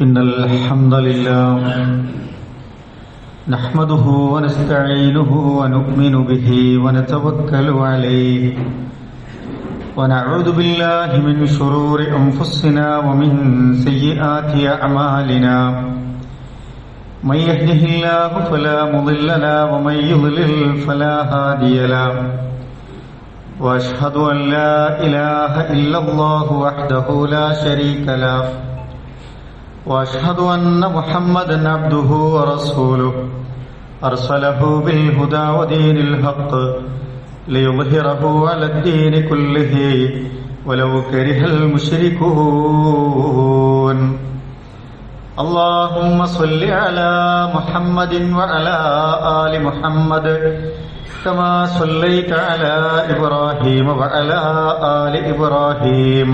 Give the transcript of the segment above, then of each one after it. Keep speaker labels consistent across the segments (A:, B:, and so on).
A: إن الحمد لله نحمده ونستعينه ونؤمن به ونتوكل عليه ونعوذ بالله من شرور أنفسنا ومن سيئات أعمالنا من يهده الله فلا مضل له ومن يضلل فلا هادي له وأشهد أن لا إله إلا الله وحده لا شريك له وأشهد أن محمدا عبده ورسوله أرسله بالهدى ودين الحق ليظهره على الدين كله ولو كره المشركون اللهم صل على محمد وعلى آل محمد كما صليت على إبراهيم وعلى آل إبراهيم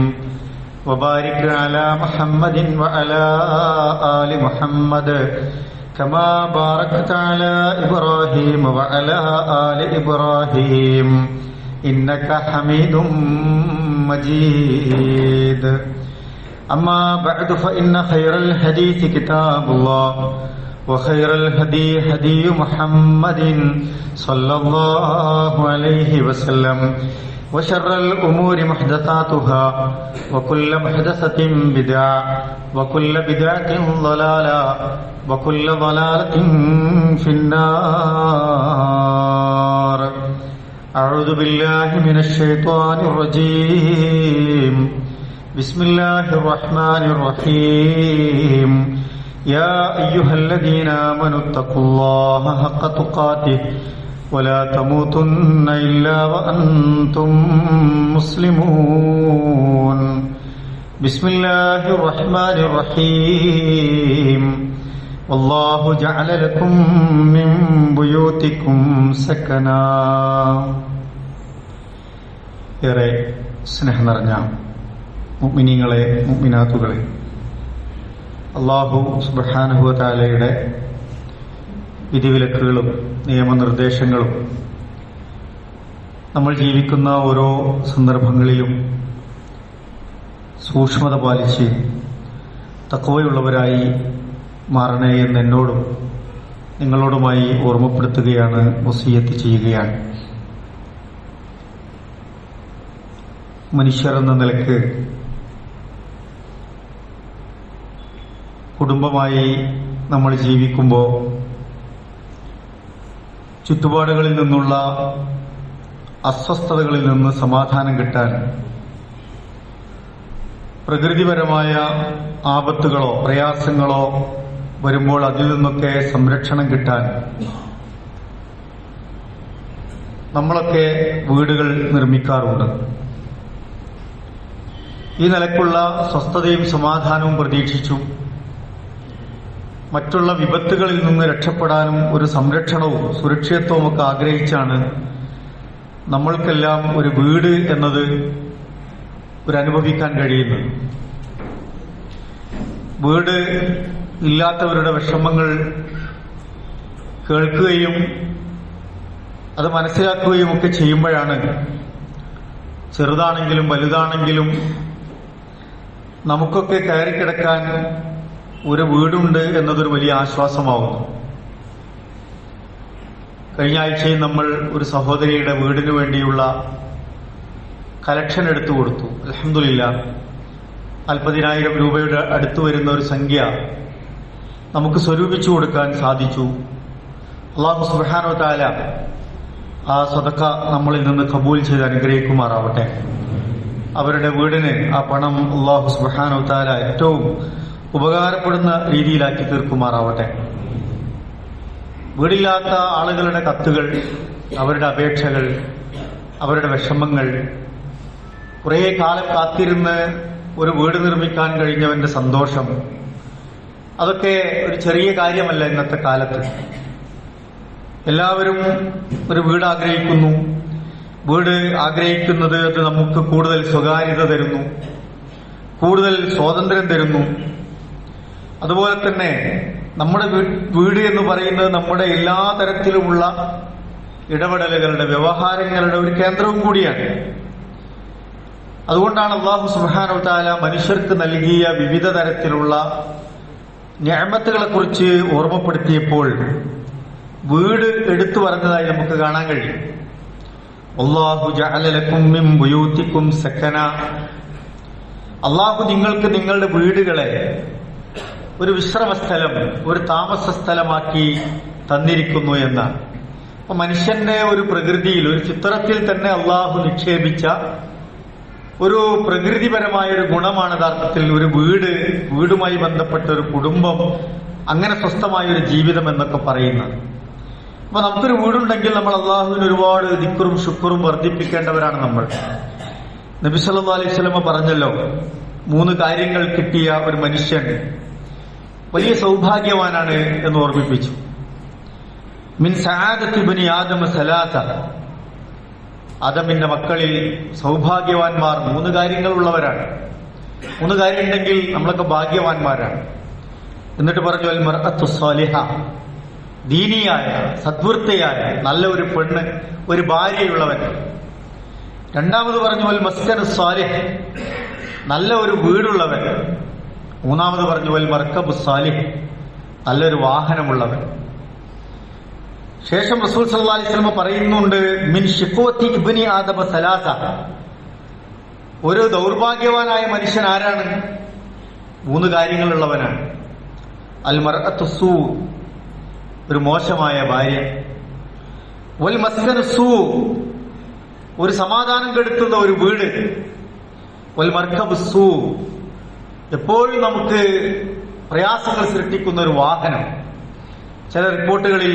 A: وبارك على محمد وعلى آل محمد كما باركت على إبراهيم وعلى آل إبراهيم إنك حميد مجيد أما بعد فإن خير الحديث كتاب الله وخير الهدي هدي محمد صلى الله عليه وسلم وشر الأمور محدثاتها وكل محدثة بدعة وكل بدعة ضلالة وكل ضلالة في النار أعوذ بالله من الشيطان الرجيم بسم الله الرحمن الرحيم يا أيها الذين آمنوا اتقوا الله حق تقاته ولا تموتن إلا وأنتم مسلمون بسم الله الرحمن الرحيم والله جعل لكم من بيوتكم سكنا ഏറെ സ്നേഹം നിറഞ്ഞ മുഅ്മിനീങ്ങളെ മുഅ്മിനാത്തുകളെ അല്ലാഹു സുബ്ഹാനഹു വ തആലയുടെ വിധിവിലക്കുകളും നിയമനിർദ്ദേശങ്ങളും നമ്മൾ ജീവിക്കുന്ന ഓരോ സന്ദർഭങ്ങളിലും സൂക്ഷ്മത പാലിച്ച് തഖ്വയുള്ളവരായി മാറണേ എന്ന് എന്നോടും നിങ്ങളോടുമായി ഓർമ്മപ്പെടുത്തുകയാണ്, വസിയത്ത് ചെയ്യുകയാണ്. മനുഷ്യർ എന്ന നിലക്ക് കുടുംബമായി നമ്മൾ ജീവിക്കുമ്പോൾ ചുറ്റുപാടുകളിൽ നിന്നുള്ള അസ്വസ്ഥതകളിൽ നിന്ന് സമാധാനം കിട്ടാൻ, പ്രകൃതിപരമായ ആപത്തുകളോ പ്രയാസങ്ങളോ വരുമ്പോൾ അതിൽ നിന്നൊക്കെ സംരക്ഷണം കിട്ടാൻ നമ്മളൊക്കെ വീടുകൾ നിർമ്മിക്കാറുണ്ട്. ഈ നിലക്കുള്ള സ്വസ്ഥതയും സമാധാനവും പ്രതീക്ഷിച്ചു മറ്റുള്ള വിപത്തുകളിൽ നിന്ന് രക്ഷപ്പെടാനും ഒരു സംരക്ഷണവും സുരക്ഷിതത്വവും ഒക്കെ ആഗ്രഹിച്ചാണ് നമ്മൾക്കെല്ലാം ഒരു വീട് എന്നത് അനുഭവിക്കാൻ കഴിയുന്നത്. വീട് ഇല്ലാത്തവരുടെ വിഷമങ്ങൾ കേൾക്കുകയും അത് മനസ്സിലാക്കുകയും ഒക്കെ ചെയ്യുമ്പോഴാണ് ചെറുതാണെങ്കിലും വലുതാണെങ്കിലും നമുക്കൊക്കെ കയറിക്കിടക്കാൻ ഒരു വീടുണ്ട് എന്നതൊരു വലിയ ആശ്വാസമാവുന്നു. കഴിഞ്ഞ ആഴ്ചയിൽ നമ്മൾ ഒരു സഹോദരിയുടെ വീടിന് വേണ്ടിയുള്ള കലക്ഷൻ എടുത്തു കൊടുത്തു. അൽഹംദുലില്ലാഹ് 40,000 രൂപയുടെ അടുത്ത് വരുന്ന ഒരു സംഖ്യ നമുക്ക് സ്വരൂപിച്ചു കൊടുക്കാൻ സാധിച്ചു. അല്ലാഹു സുബ്ഹാനഹു വ തആല ആ സദഖ നമ്മളിൽ നിന്ന് കബൂൽ ചെയ്ത് അനുഗ്രഹിക്കുമാറാവട്ടെ. അവരുടെ വീടിന് ആ പണം അല്ലാഹു സുബ്ഹാനഹു വ തആല ഏറ്റവും ഉപകാരപ്പെടുന്ന രീതിയിലാക്കി തീർക്കുമാറാവട്ടെ. വീടില്ലാത്ത ആളുകളുടെ കത്തുകൾ, അവരുടെ അപേക്ഷകൾ, അവരുടെ വിഷമങ്ങൾ, കുറേ കാലം കാത്തിരുന്ന് ഒരു വീട് നിർമ്മിക്കാൻ കഴിഞ്ഞവന്റെ സന്തോഷം, അതൊക്കെ ഒരു ചെറിയ കാര്യമല്ല. ഇന്നത്തെ കാലത്ത് എല്ലാവരും ഒരു വീട് ആഗ്രഹിക്കുന്നു. വീട് ആഗ്രഹിക്കുന്നത് അത് നമുക്ക് കൂടുതൽ സ്വകാര്യത തരുന്നു, കൂടുതൽ സ്വാതന്ത്ര്യം തരുന്നു. അതുപോലെ തന്നെ നമ്മുടെ വീട് എന്ന് പറയുന്നത് നമ്മുടെ എല്ലാ തരത്തിലുമുള്ള ഇടപെടലുകളുടെ, വ്യവഹാരങ്ങളുടെ ഒരു കേന്ദ്രവും കൂടിയാണ്. അതുകൊണ്ടാണ് അല്ലാഹു സുബ്ഹാനഹു വ തആല മനുഷ്യർക്ക് നൽകിയ വിവിധ തരത്തിലുള്ള നിഅമത്തുകളെ കുറിച്ച് ഓർമ്മപ്പെടുത്തിയപ്പോൾ വീട് എടുത്തു പറഞ്ഞതായി നമുക്ക് കാണാൻ കഴിയും. അല്ലാഹു ജഅല ലക്കും മിൻ ബുയൂതികും സക്കന, അല്ലാഹു നിങ്ങൾക്ക് നിങ്ങളുടെ വീടുകളെ ഒരു വിശ്രമസ്ഥലം, ഒരു താമസ സ്ഥലമാക്കി തന്നിരിക്കുന്നു എന്നാണ്. അപ്പൊ മനുഷ്യന്റെ ഒരു പ്രകൃതിയിൽ, ഒരു ചിത്രത്തിൽ തന്നെ അള്ളാഹു നിക്ഷേപിച്ച ഒരു പ്രകൃതിപരമായ ഒരു ഗുണമാണ് യഥാർത്ഥത്തിൽ ഒരു വീടുമായി ബന്ധപ്പെട്ട ഒരു കുടുംബം, അങ്ങനെ സ്വസ്ഥമായ ഒരു ജീവിതം എന്നൊക്കെ പറയുന്നത്. അപ്പൊ നമുക്കൊരു വീടുണ്ടെങ്കിൽ നമ്മൾ അള്ളാഹുവിന് ഒരുപാട് ദിക്റും ശുക്റും വർദ്ധിപ്പിക്കേണ്ടവരാണ് നമ്മൾ. നബി സല്ലല്ലാഹു അലൈഹി വസല്ലം പറഞ്ഞല്ലോ, 3 കാര്യങ്ങൾ കിട്ടിയ ഒരു മനുഷ്യൻ വലിയ സൗഭാഗ്യവാനാണ് എന്ന് ഓർമ്മിപ്പിച്ചു. മിൻ സആദത്തി ബനി ആദമ സലാസ, ആദമിന്റെ മക്കളിൽ സൗഭാഗ്യവാന്മാർ 3 കാര്യങ്ങളുള്ളവരാണ്. 3 കാര്യം ഉണ്ടെങ്കിൽ നമ്മളൊക്കെ ഭാഗ്യവാന്മാരാണ്. എന്നിട്ട് പറഞ്ഞു അൽ മർഅത്തു സ്വാലിഹ, ദീനിയായ സദ്വൃത്തയായ നല്ല ഒരു പെണ്ണ്, ഒരു ഭാര്യയുള്ളവൻ. രണ്ടാമത് പറഞ്ഞു അൽ മസ്കനു സ്വാലിഹ്, നല്ല ഒരു വീടുള്ളവൻ. മൂന്നാമത് പറഞ്ഞു അൽ മർകബു സ്വാലിഹ്, നല്ലൊരു വാഹനമുള്ളവൻ. ശേഷം റസൂൽ സല്ലല്ലാഹു അലൈഹി വസല്ലം പറയുന്നുണ്ട്, മിൻ ശിഖവത്തി ഇബ്നി ആദമ സലാസ, ഒരു ദൗർഭാഗ്യവാനായ മനുഷ്യൻ ആരാണ്? 3 കാര്യങ്ങളുള്ളവനാണ്. അൽ മർഅത്തു സൂ, ഒരു മോശമായ ഭാര്യ. വൽ മസ്കനു സൂ, ഒരു സമാധാനം കെടുത്തുന്ന ഒരു വീട്. വൽ മർകബു സൂ, എപ്പോഴും നമുക്ക് പ്രയാസങ്ങൾ സൃഷ്ടിക്കുന്ന ഒരു വാഹനം. ചില റിപ്പോർട്ടുകളിൽ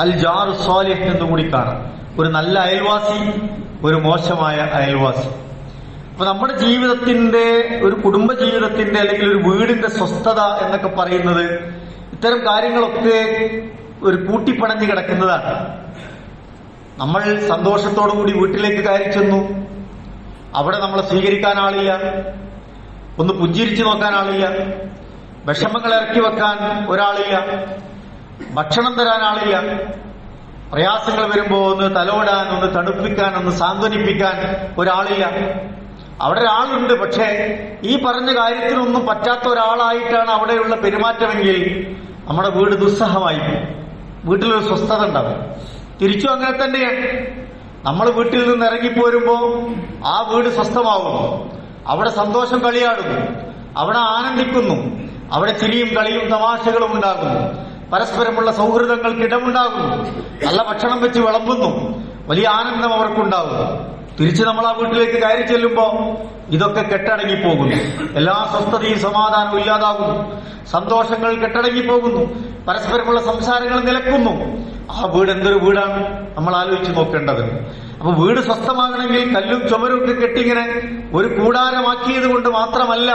A: അൽ ജാറു സ്വാലിഹ് എന്നുകൂടി കാണാം, ഒരു നല്ല അയൽവാസി, ഒരു മോശമായ അയൽവാസി. അപ്പൊ നമ്മുടെ ജീവിതത്തിന്റെ, ഒരു കുടുംബ ജീവിതത്തിന്റെ അല്ലെങ്കിൽ ഒരു വീടിന്റെ സ്വസ്ഥത എന്നൊക്കെ പറയുന്നത് ഇത്തരം കാര്യങ്ങളൊക്കെ ഒരു കൂട്ടിപ്പണഞ്ഞു കിടക്കുന്നതാണ്. നമ്മൾ സന്തോഷത്തോടു കൂടി വീട്ടിലേക്ക് കയറി ചെന്നു, അവിടെ നമ്മളെ സ്വീകരിക്കാൻ ആളില്ല, ഒന്ന് പുഞ്ചിരിച്ചു നോക്കാൻ ആളില്ല, വിഷമങ്ങൾ ഇറക്കി വെക്കാൻ ഒരാളില്ല, ഭക്ഷണം തരാൻ ആളില്ല, പ്രയാസങ്ങൾ വരുമ്പോ ഒന്ന് തലോടാൻ, ഒന്ന് തണുപ്പിക്കാൻ, ഒന്ന് സാന്ത്വനിപ്പിക്കാൻ ഒരാളില്ല. അവിടെ ഒരാളുണ്ട്, പക്ഷേ ഈ പറഞ്ഞ കാര്യത്തിനൊന്നും പറ്റാത്ത ഒരാളായിട്ടാണ് അവിടെയുള്ള പെരുമാറ്റമെങ്കിൽ നമ്മുടെ വീട് ദുസ്സഹമായി, വീട്ടിലൊരു സ്വസ്ഥത ഉണ്ടാവും. തിരിച്ചും അങ്ങനെ തന്നെയാണ്. നമ്മൾ വീട്ടിൽ നിന്ന് ഇറങ്ങിപ്പോരുമ്പോ ആ വീട് സ്വസ്ഥമാകുന്നു, അവിടെ സന്തോഷം കളിയാടുന്നു, അവിടെ ആനന്ദിക്കുന്നു, അവിടെ ചിരിയും കളിയും തമാശകളും ഉണ്ടാകുന്നു, പരസ്പരമുള്ള സൗഹൃദങ്ങൾക്ക് ഇടമുണ്ടാകുന്നു, നല്ല ഭക്ഷണം വെച്ച് വിളമ്പുന്നു, വലിയ ആനന്ദം അവർക്കുണ്ടാകുന്നു. തിരിച്ച് നമ്മൾ ആ വീട്ടിലേക്ക് കയറി ചെല്ലുമ്പോ ഇതൊക്കെ കെട്ടടങ്ങിപ്പോകുന്നു, എല്ലാ സ്വസ്ഥതയും സമാധാനവും ഇല്ലാതാകുന്നു, സന്തോഷങ്ങൾ കെട്ടടങ്ങിപ്പോകുന്നു, പരസ്പരമുള്ള സംസാരങ്ങൾ നിലക്കുന്നു. ആ വീട് എന്തൊരു വീടാണ് നമ്മൾ ആലോചിച്ച് നോക്കേണ്ടത്. അപ്പൊ വീട് സ്വസ്ഥമാകണമെങ്കിൽ കല്ലും ചുമരും ഒക്കെ കെട്ടിങ്ങനെ ഒരു കൂടാരമാക്കിയത് കൊണ്ട് മാത്രമല്ല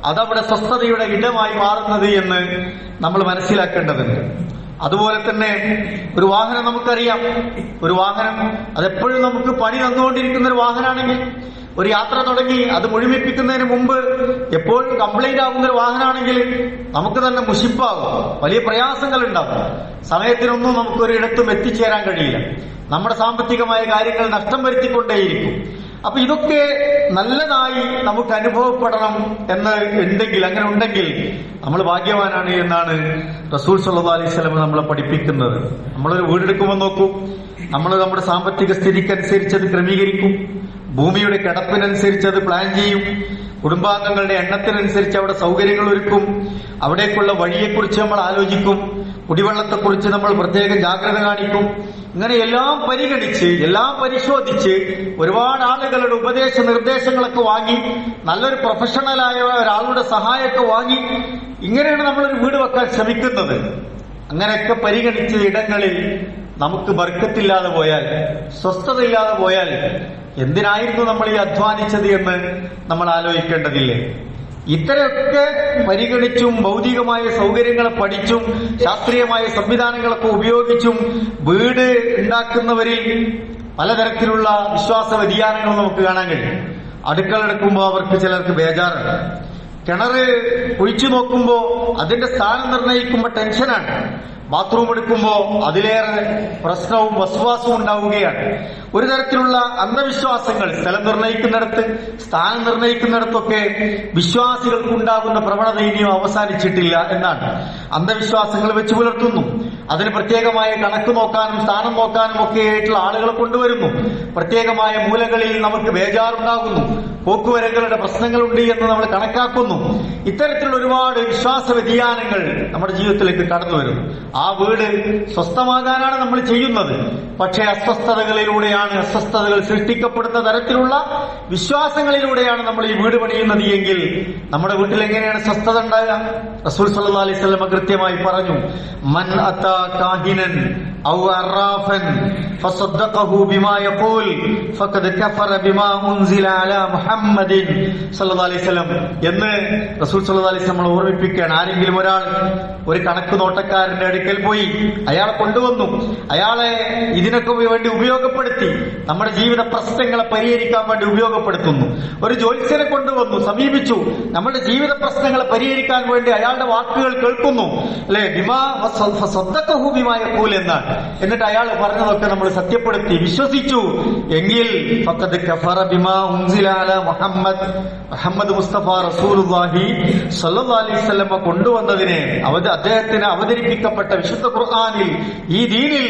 A: അതവിടെ സ്വസ്ഥതയുടെ ഇടമായി മാറുന്നത് എന്ന് നമ്മൾ മനസ്സിലാക്കേണ്ടതുണ്ട്. അതുപോലെ തന്നെ ഒരു വാഹനം നമുക്കറിയാം, ഒരു വാഹനം അതെപ്പോഴും നമുക്ക് പണി തന്നുകൊണ്ടിരിക്കുന്ന ഒരു വാഹനമാണെങ്കിൽ, ഒരു യാത്ര തുടങ്ങി അത് മുഴുമിപ്പിക്കുന്നതിന് മുമ്പ് എപ്പോഴും കംപ്ലൈന്റ് ആകുന്ന ഒരു വാഹനമാണെങ്കിൽ നമുക്ക് തന്നെ മുഷിപ്പാകും, വലിയ പ്രയാസങ്ങൾ ഉണ്ടാകും, സമയത്തിനൊന്നും നമുക്കൊരിടത്തും എത്തിച്ചേരാൻ കഴിയില്ല, നമ്മുടെ സാമ്പത്തികമായ കാര്യങ്ങൾ നഷ്ടം വരുത്തിക്കൊണ്ടേയിരിക്കും. അപ്പൊ ഇതൊക്കെ നല്ലതായി നമുക്ക് അനുഭവപ്പെടണം എന്ന് ഉണ്ടെങ്കിൽ, അങ്ങനെ ഉണ്ടെങ്കിൽ നമ്മൾ ഭാഗ്യവാനാണ് എന്നാണ് റസൂൽ സല്ലല്ലാഹു അലൈഹി വസല്ലം നമ്മളെ പഠിപ്പിക്കുന്നത്. നമ്മളൊരു വീടെടുക്കുമ്പോൾ നോക്കൂ, നമ്മൾ നമ്മുടെ സാമ്പത്തിക സ്ഥിതിക്കനുസരിച്ച് അത് ക്രമീകരിക്കും, ഭൂമിയുടെ കിടപ്പിനനുസരിച്ച് അത് പ്ലാൻ ചെയ്യും, കുടുംബാംഗങ്ങളുടെ എണ്ണത്തിനനുസരിച്ച് അവിടെ സൗകര്യങ്ങൾ ഒരുക്കും, അവിടേക്കുള്ള വഴിയെക്കുറിച്ച് നമ്മൾ ആലോചിക്കും, കുടിവെള്ളത്തെക്കുറിച്ച് നമ്മൾ പ്രത്യേക ജാഗ്രത കാണിക്കും. ഇങ്ങനെ എല്ലാം പരിഗണിച്ച്, എല്ലാം പരിശോധിച്ച്, ഒരുപാട് ആളുകളുടെ ഉപദേശ നിർദ്ദേശങ്ങളൊക്കെ വാങ്ങി, നല്ലൊരു പ്രൊഫഷണലായ ഒരാളുടെ സഹായമൊക്കെ വാങ്ങി, ഇങ്ങനെയാണ് നമ്മളൊരു വീട് വെക്കാൻ ശ്രമിക്കുന്നത്. അങ്ങനെയൊക്കെ പരിഗണിച്ച ഇടങ്ങളിൽ നമുക്ക് ബർക്കത്തില്ലാതെ പോയാൽ, സ്വസ്ഥതയില്ലാതെ പോയാൽ എന്തിനായിരുന്നു നമ്മൾ ഈ അധ്വാനിച്ചത് എന്ന് നമ്മൾ ആലോചിക്കേണ്ടതില്ലേ? ഇത്രയൊക്കെ പരിഗണിച്ചും ഭൗതികമായ സൗകര്യങ്ങളെ പഠിച്ചും ശാസ്ത്രീയമായ സംവിധാനങ്ങളൊക്കെ ഉപയോഗിച്ചും വീട് ഉണ്ടാക്കുന്നവരിൽ പലതരത്തിലുള്ള വിശ്വാസ വ്യതിയാനങ്ങൾ നമുക്ക് കാണാൻ കഴിയും. അടുക്കള എടുക്കുമ്പോൾ അവർക്ക് ചിലർക്ക് ബേജാറാണ്, കിണറ് കുഴിച്ചു നോക്കുമ്പോൾ അതിന്റെ സ്ഥാനം നിർണ്ണയിക്കുമ്പോൾ ടെൻഷനാണ്, ബാത്റൂം എടുക്കുമ്പോൾ അതിലേറെ പ്രശ്നവും വസ്വാസവും ഉണ്ടാവുകയാണ്. ഒരു തരത്തിലുള്ള അന്ധവിശ്വാസങ്ങൾ സ്ഥലം നിർണയിക്കുന്നിടത്ത്, സ്ഥാനം നിർണയിക്കുന്നിടത്തൊക്കെ വിശ്വാസികൾക്കുണ്ടാകുന്ന പ്രവണത ഇനിയും അവസാനിച്ചിട്ടില്ല എന്നാണ്. അന്ധവിശ്വാസങ്ങൾ വെച്ച് പുലർത്തുന്നു. അതിന് പ്രത്യേകമായ കണക്ക് നോക്കാനും സ്ഥാനം നോക്കാനും ഒക്കെ ആയിട്ടുള്ള ആളുകളെ കൊണ്ടുവരുന്നു. പ്രത്യേകമായ മൂലകളിൽ നമുക്ക് ബേജാറുണ്ടാകുന്നു. പോക്കുവരങ്ങളുടെ പ്രശ്നങ്ങളുണ്ട് എന്ന് നമ്മൾ കണക്കാക്കുന്നു. ഇത്തരത്തിലുള്ള ഒരുപാട് വിശ്വാസ വ്യതിയാനങ്ങൾ നമ്മുടെ ജീവിതത്തിലേക്ക് കടന്നു വരുന്നു. ആ വീട് സ്വസ്ഥമാകാനാണ് നമ്മൾ ചെയ്യുന്നത്. പക്ഷേ അസ്വസ്ഥതകൾ സൃഷ്ടിക്കപ്പെടുന്ന തരത്തിലുള്ള വിശ്വാസങ്ങളിലൂടെയാണ് നമ്മൾ ഈ വീട് പണിയുന്നത് എങ്കിൽ നമ്മുടെ വീട്ടിൽ എങ്ങനെയാണ് സ്വസ്ഥത ഉണ്ടാകുക? റസൂൽ സല്ലല്ലാഹു അലൈഹി വസല്ലം കൃത്യമായി പറഞ്ഞു, മൻ അതാ കാഹിനൻ ഔ അറാഫൻ ഫസദ്ദഖഹു ബിമാ യഖൂൽ ഫഖദ് കഫറ ബിമാ ഉൻസില അലാ മുഹമ്മദിൻ സല്ലല്ലാഹു അലൈഹി വസല്ലം എന്ന് റസൂൽ സല്ലല്ലാഹു അലൈഹി വസല്ലം ഓർമ്മിപ്പിക്കുകയാണ്. ആരെങ്കിലും ഒരാൾ ഒരു കണക്ക് നോട്ടക്കാരന്റെ അടുക്കൽ പോയി അയാളെ കൊണ്ടുവന്നു, അയാളെ ഇതിനൊക്കെ വേണ്ടി ഉപയോഗപ്പെടുത്തി, നമ്മുടെ ജീവിത പ്രശ്നങ്ങളെ പരിഹരിക്കാൻ വേണ്ടി ഉപയോഗപ്പെടുത്തുന്നു. ഒരു ജ്യോത്സ്യനെ കൊണ്ടുവന്നു, സമീപിച്ചു, നമ്മുടെ ജീവിത പ്രശ്നങ്ങളെ പരിഹരിക്കാൻ വേണ്ടി അയാളുടെ വാക്കുകൾ കേൾക്കുന്നു, അല്ലെ, ബിമാ എന്നാണ്. എന്നിട്ട് അയാൾ പറഞ്ഞതൊക്കെ നമ്മൾ സത്യപ്പെടുത്തി വിശ്വസിച്ചു എങ്കിൽ ഫഖദ് കഫറ ബിമാ ഉൻസില അലാ മുഹമ്മദ് മുസ്തഫ റസൂലുള്ളാഹി സ്വല്ലല്ലാഹു അലൈഹി വസല്ലം കൊണ്ടുവന്നതിനെ, അദ്ദേഹത്തിന് അവതരിപ്പിക്കപ്പെട്ട വിശുദ്ധ ഖുർആനിൽ, ഈ ദീനിൽ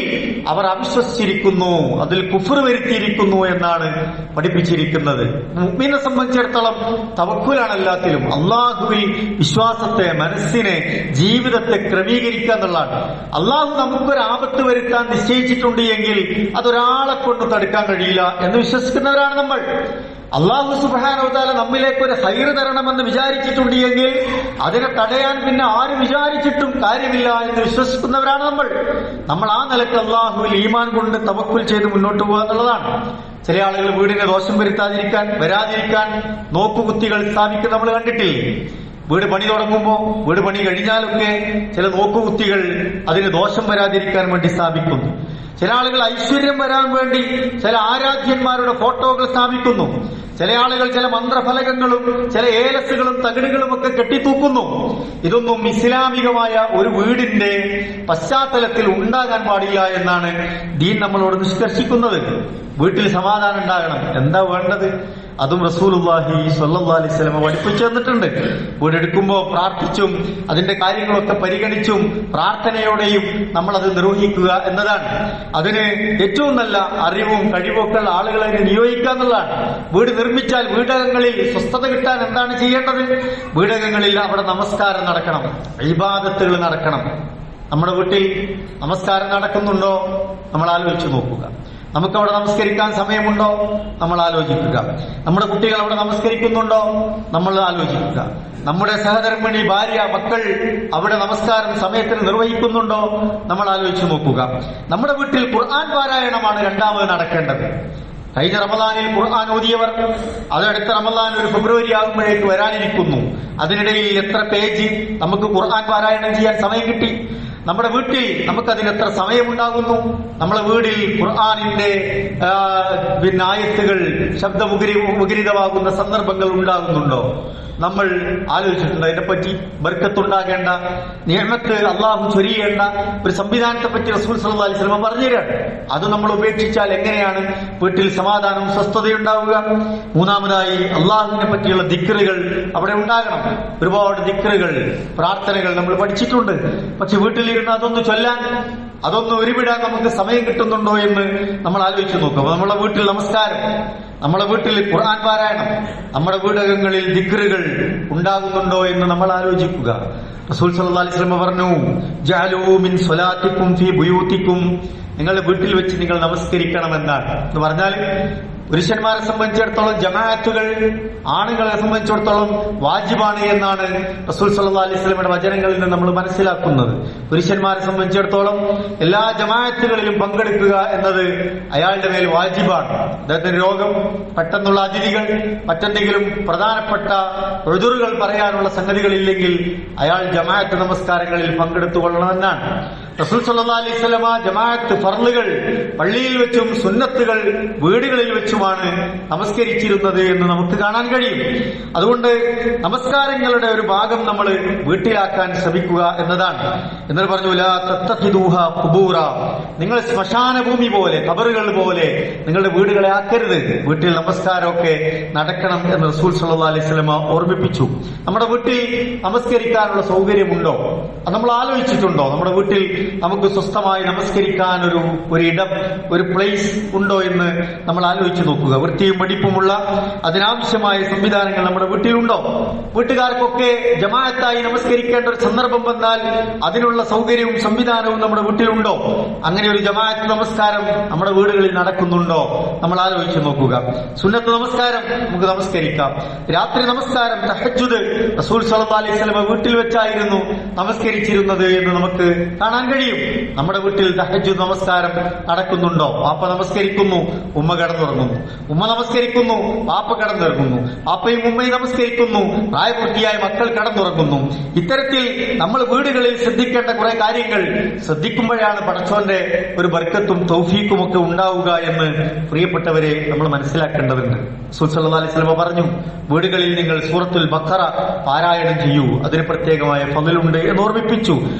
A: അവർ അവിശ്വസിച്ചിരിക്കുന്നു, അതിൽ കുഫ്ർ വരുത്തിയിരിക്കുന്നു എന്നാണ് പഠിപ്പിച്ചിരിക്കുന്നത്. മുഅ്മിനെ സംബന്ധിച്ചിടത്തോളം തവക്കുലാണ് എല്ലാത്തിലും. അള്ളാഹുവിൽ വിശ്വാസത്തെ, മനസ്സിനെ, ജീവിതത്തെ ക്രമീകരിക്കുക എന്നുള്ളതാണ്. അള്ളാഹു നമുക്കൊരു ആപത്ത് വരുത്താൻ നിശ്ചയിച്ചിട്ടുണ്ട് എങ്കിൽ അതൊരാളെ കൊണ്ട് തടുക്കാൻ കഴിയില്ല എന്ന് വിശ്വസിക്കുന്നവരാണ് നമ്മൾ. അള്ളാഹു സുബ്ഹാനഹു വ തആല നമ്മിലേക്ക് ഒരു ഹൈർ തരണമെന്ന് വിചാരിച്ചിട്ടുണ്ട് എങ്കിൽ അതിനെ തടയാൻ പിന്നെ ആര് വിചാരിച്ചിട്ടും കാര്യമില്ല എന്ന് വിശ്വസിക്കുന്നവരാണ് നമ്മൾ. ആ നിലക്ക് അള്ളാഹുവിൽ ഈമാൻ കൊണ്ട് തവക്കുൽ ചെയ്ത് മുന്നോട്ട് പോകുക എന്നുള്ളതാണ്. ചില ആളുകൾ വീടിനെ ദോഷം വരാതിരിക്കാൻ നോക്കുകുത്തികൾ സ്ഥാപിക്കുന്ന നമ്മൾ കണ്ടിട്ടില്ലേ? വീട് പണി തുടങ്ങുമ്പോൾ, വീട് പണി കഴിഞ്ഞാലൊക്കെ ചില നോക്കുകുത്തികൾ അതിന് ദോഷം വരാതിരിക്കാൻ വേണ്ടി സ്ഥാപിക്കുന്നു. ചില ആളുകൾ ഐശ്വര്യം വരാൻ വേണ്ടി ചില ആരാധ്യന്മാരുടെ ഫോട്ടോകൾ സ്ഥാപിക്കുന്നു. ചില ആളുകൾ ചില മന്ത്രഫലകങ്ങളും ചില ഏലസുകളും തകിടുകളും ഒക്കെ കെട്ടിത്തൂക്കുന്നു. ഇതൊന്നും ഇസ്ലാമികമായ ഒരു വീടിന്റെ പശ്ചാത്തലത്തിൽ ഉണ്ടാകാൻ പാടില്ല എന്നാണ് ദീൻ നമ്മളോട് നിഷ്കർഷിക്കുന്നത്. വീട്ടിൽ സമാധാനം ഉണ്ടാകണം. എന്താ വേണ്ടത്? അതും റസൂലുള്ളാഹി സ്വല്ലല്ലാഹു അലൈഹി വസല്ലം പഠിപ്പിച്ചു തന്നിട്ടുണ്ട്. വീടെടുക്കുമ്പോൾ പ്രാർത്ഥിച്ചും അതിന്റെ കാര്യങ്ങളൊക്കെ പരിഗണിച്ചും പ്രാർത്ഥനയോടെയും നമ്മളത് നിർവഹിക്കുക എന്നതാണ്. അതിന് ഏറ്റവും നല്ല അറിവും കഴിവൊക്കെ ഉള്ള ആളുകളെ നിയോഗിക്കുക എന്നുള്ളതാണ്. വീട് നിർമ്മിച്ചാൽ വീടകങ്ങളിൽ സ്വസ്ഥത കിട്ടാൻ എന്താണ് ചെയ്യേണ്ടത്? വീടകങ്ങളിൽ അവിടെ നമസ്കാരം നടക്കണം, ഇബാദത്തുകൾ നടക്കണം. നമ്മുടെ വീട്ടിൽ നമസ്കാരം നടക്കുന്നുണ്ടോ നമ്മൾ ആലോചിച്ചു നോക്കുക. നമുക്കവിടെ നമസ്കരിക്കാൻ സമയമുണ്ടോ നമ്മൾ ആലോചിക്കുക. നമ്മുടെ കുട്ടികൾ അവിടെ നമസ്കരിക്കുന്നുണ്ടോ നമ്മൾ ആലോചിക്കുക. നമ്മുടെ സഹധർമ്മിണി, ഭാര്യ, മക്കൾ അവിടെ നമസ്കാരം സമയത്തിന് നിർവഹിക്കുന്നുണ്ടോ നമ്മൾ ആലോചിച്ചു നോക്കുക. നമ്മുടെ വീട്ടിൽ ഖുർആൻ പാരായണമാണ് രണ്ടാമത് നടക്കേണ്ടത്. കഴിഞ്ഞ റമദാനിൽ ഖുർആൻ ഓതിയവർ അതടുത്ത റമദാൻ ഒരു ഫെബ്രുവരി ആകുമ്പോഴേക്ക് വരാനിരിക്കുന്നു. അതിനിടയിൽ എത്ര പേജ് നമുക്ക് ഖുർആൻ പാരായണം ചെയ്യാൻ സമയം കിട്ടി? നമ്മുടെ വീട്ടിൽ നമുക്കതിന് എത്ര സമയമുണ്ടാകുന്നു? നമ്മളെ വീടിൽ ഖുർആനിന്റെ ആയത്തുകൾ ശബ്ദമുഖരിതമാകുന്ന സന്ദർഭങ്ങൾ ഉണ്ടാകുന്നുണ്ടോ? നമ്മൾ ആലോചിച്ചിട്ടുണ്ട് അതിനെപ്പറ്റി? ബർക്കത്തുണ്ടാകേണ്ട, നിഅമത്ത് അള്ളാഹു ചൊരിയേണ്ട ഒരു സംവിധാനത്തെ പറ്റി റസൂൽ സല്ലല്ലാഹു അലൈഹി വസല്ലം പറഞ്ഞുതരാണ്. അത് നമ്മൾ ഉപേക്ഷിച്ചാൽ എങ്ങനെയാണ് വീട്ടിൽ സമാധാനവും സ്വസ്ഥതയുണ്ടാവുക? മൂന്നാമതായി അള്ളാഹുവിനെ പറ്റിയുള്ള ദിക്റുകൾ അവിടെ ഉണ്ടാകണം. ഒരുപാട് ദിക്റുകൾ, പ്രാർത്ഥനകൾ നമ്മൾ പഠിച്ചിട്ടുണ്ട്. പക്ഷെ വീട്ടിലിരുന്ന് അതൊന്ന് ചൊല്ലാൻ, അതൊന്ന് ഒരുവിടാൻ നമുക്ക് സമയം കിട്ടുന്നുണ്ടോ എന്ന് നമ്മൾ ആലോചിച്ച് നോക്കും. നമ്മളെ വീട്ടിൽ നമസ്കാരം, നമ്മളെ വീട്ടിൽ ഖുർആൻ പാരായണം, നമ്മുടെ വീടകങ്ങളിൽ ദിക്റുകൾ ഉണ്ടാകുന്നുണ്ടോ എന്ന് നമ്മൾ ആലോചിക്കുക. റസൂൽ സല്ലല്ലാഹു അലൈഹി വസല്ലം പറഞ്ഞു, ജഅലൂ മിൻ സ്വലാത്തിക്കും ഫീ ബുയൂത്തിക്കും, നിങ്ങളുടെ വീട്ടിൽ വെച്ച് നിങ്ങൾ നമസ്കരിക്കണമെന്നാണ്. എന്ന് പറഞ്ഞാൽ പുരുഷന്മാരെ സംബന്ധിച്ചിടത്തോളം ജമാഅത്തുകൾ ആണുങ്ങളെ സംബന്ധിച്ചിടത്തോളം വാജിബാണ് എന്നാണ് റസൂൽ സല്ലല്ലാഹു അലൈഹി വസല്ലമയുടെ വചനങ്ങളിൽ നിന്ന് നമ്മൾ മനസ്സിലാക്കുന്നത്. പുരുഷന്മാരെ സംബന്ധിച്ചിടത്തോളം എല്ലാ ജമാഅത്തുകളിലും പങ്കെടുക്കുക എന്നത് അയാളുടെ മേൽ വാജിബാണ്. അദ്ദേഹത്തിന് രോഗം, പെട്ടെന്നുള്ള അതിഥികൾ, മറ്റെന്തെങ്കിലും പ്രധാനപ്പെട്ട ഉദുറുകൾ പറയാനുള്ള സംഗതികളില്ലെങ്കിൽ അയാൾ ജമാഅത്ത് നമസ്കാരങ്ങളിൽ പങ്കെടുത്തുകൊള്ളണമെന്നാണ്. റസൂൽ സല്ലല്ലാഹു അലൈഹി വസല്ലമ ജമാഅത്ത് ഫർളുകൾ പള്ളിയിൽ വെച്ചും സുന്നത്തുകൾ വീടുകളിൽ വെച്ചും വെച്ചുമാണ് നമസ്കരിച്ചിരുന്നത് എന്ന് നമുക്ക് കാണാൻ കഴിയും. അതുകൊണ്ട് നമസ്കാരങ്ങളുടെ ഒരു ഭാഗം നമ്മൾ വീട്ടിലാക്കാൻ ശ്രമിക്കുക എന്നതാണ്. എന്നിട്ട് പറഞ്ഞു, ലാ തത്തഖിദൂഹ ഖുബൂറ, നിങ്ങൾ ശ്മശാന ഭൂമി പോലെ, ഖബറുകൾ പോലെ നിങ്ങളുടെ വീടുകളെ ആക്കരുത്. വീട്ടിൽ നമസ്കാരമൊക്കെ നടക്കണം എന്ന് റസൂൽ സല്ലല്ലാഹു അലൈഹി വസല്ലം ഓർമ്മിപ്പിച്ചു. നമ്മുടെ വീട്ടിൽ നമസ്കരിക്കാനുള്ള സൗകര്യമുണ്ടോ? അത് നമ്മൾ ആലോചിച്ചിട്ടുണ്ടോ? നമ്മുടെ വീട്ടിൽ നമുക്ക് സ്വസ്ഥമായി നമസ്കരിക്കാൻ ഒരു ഇടം, ഒരു പ്ലേസ് ഉണ്ടോ എന്ന് നമ്മൾ ആലോചിച്ച് നോക്കുക. വൃത്തിയും വെടിപ്പുമുള്ള അതിനാവശ്യമായ സംവിധാനങ്ങൾ നമ്മുടെ വീട്ടിലുണ്ടോ? വീട്ടുകാർക്കൊക്കെ ജമാഅത്തായി നമസ്കരിക്കേണ്ട ഒരു സന്ദർഭം വന്നാൽ അതിനുള്ള സൗകര്യവും സംവിധാനവും നമ്മുടെ വീട്ടിലുണ്ടോ? അങ്ങനെ ഒരു ജമാഅത്ത് നമസ്കാരം നമ്മുടെ വീടുകളിൽ നടക്കുന്നുണ്ടോ? നമ്മൾ ആലോചിച്ച് നോക്കുക. സുന്നത്ത് നമസ്കാരം നമുക്ക് നമസ്കരിക്കാം. രാത്രി നമസ്കാരം തഹജ്ജുദ് റസൂൽ സല്ലല്ലാഹു അലൈഹി വസല്ലം വീട്ടിൽ വെച്ചായിരുന്നു നമസ്കരിച്ചിരുന്നത് എന്ന് നമുക്ക് കാണാൻ കഴിയും. നമ്മുടെ വീട്ടിൽ തഹജ്ജുദ് നമസ്കാരം നടക്കുന്നുണ്ടോ? വാപ്പ നമസ്കരിക്കുന്നു, ഉമ്മ കിടന്നുറങ്ങുന്നു. ഉമ്മ നമസ്കരിക്കുന്നു, വാപ്പ കിടന്നുറങ്ങുന്നു. വാപ്പയും ഉമ്മയും നമസ്കരിക്കുന്നു, പ്രായപൂർത്തിയായ മക്കൾ കിടന്നുറങ്ങുന്നു. ഇത്തരത്തിൽ നമ്മൾ വീടുകളിൽ ശ്രദ്ധിക്കേണ്ട കുറെ കാര്യങ്ങൾ ശ്രദ്ധിക്കുമ്പോഴാണ് പടച്ചോന്റെ ഒരു ബർക്കത്തും തൗഫീഖും ഒക്കെ ഉണ്ടാവുക എന്ന് പ്രിയപ്പെട്ടവരെ നമ്മൾ മനസ്സിലാക്കേണ്ടതുണ്ട്. റസൂൽ സല്ലല്ലാഹു അലൈഹി വസല്ലം പറഞ്ഞു, വീടുകളിൽ നിങ്ങൾ സൂറത്തുൽ ബഖറ പാരായണം ചെയ്യൂ, അതിന് പ്രത്യേകമായ ഫളലുണ്ട് എന്ന് ഓർമ്മിപ്പിച്ചു.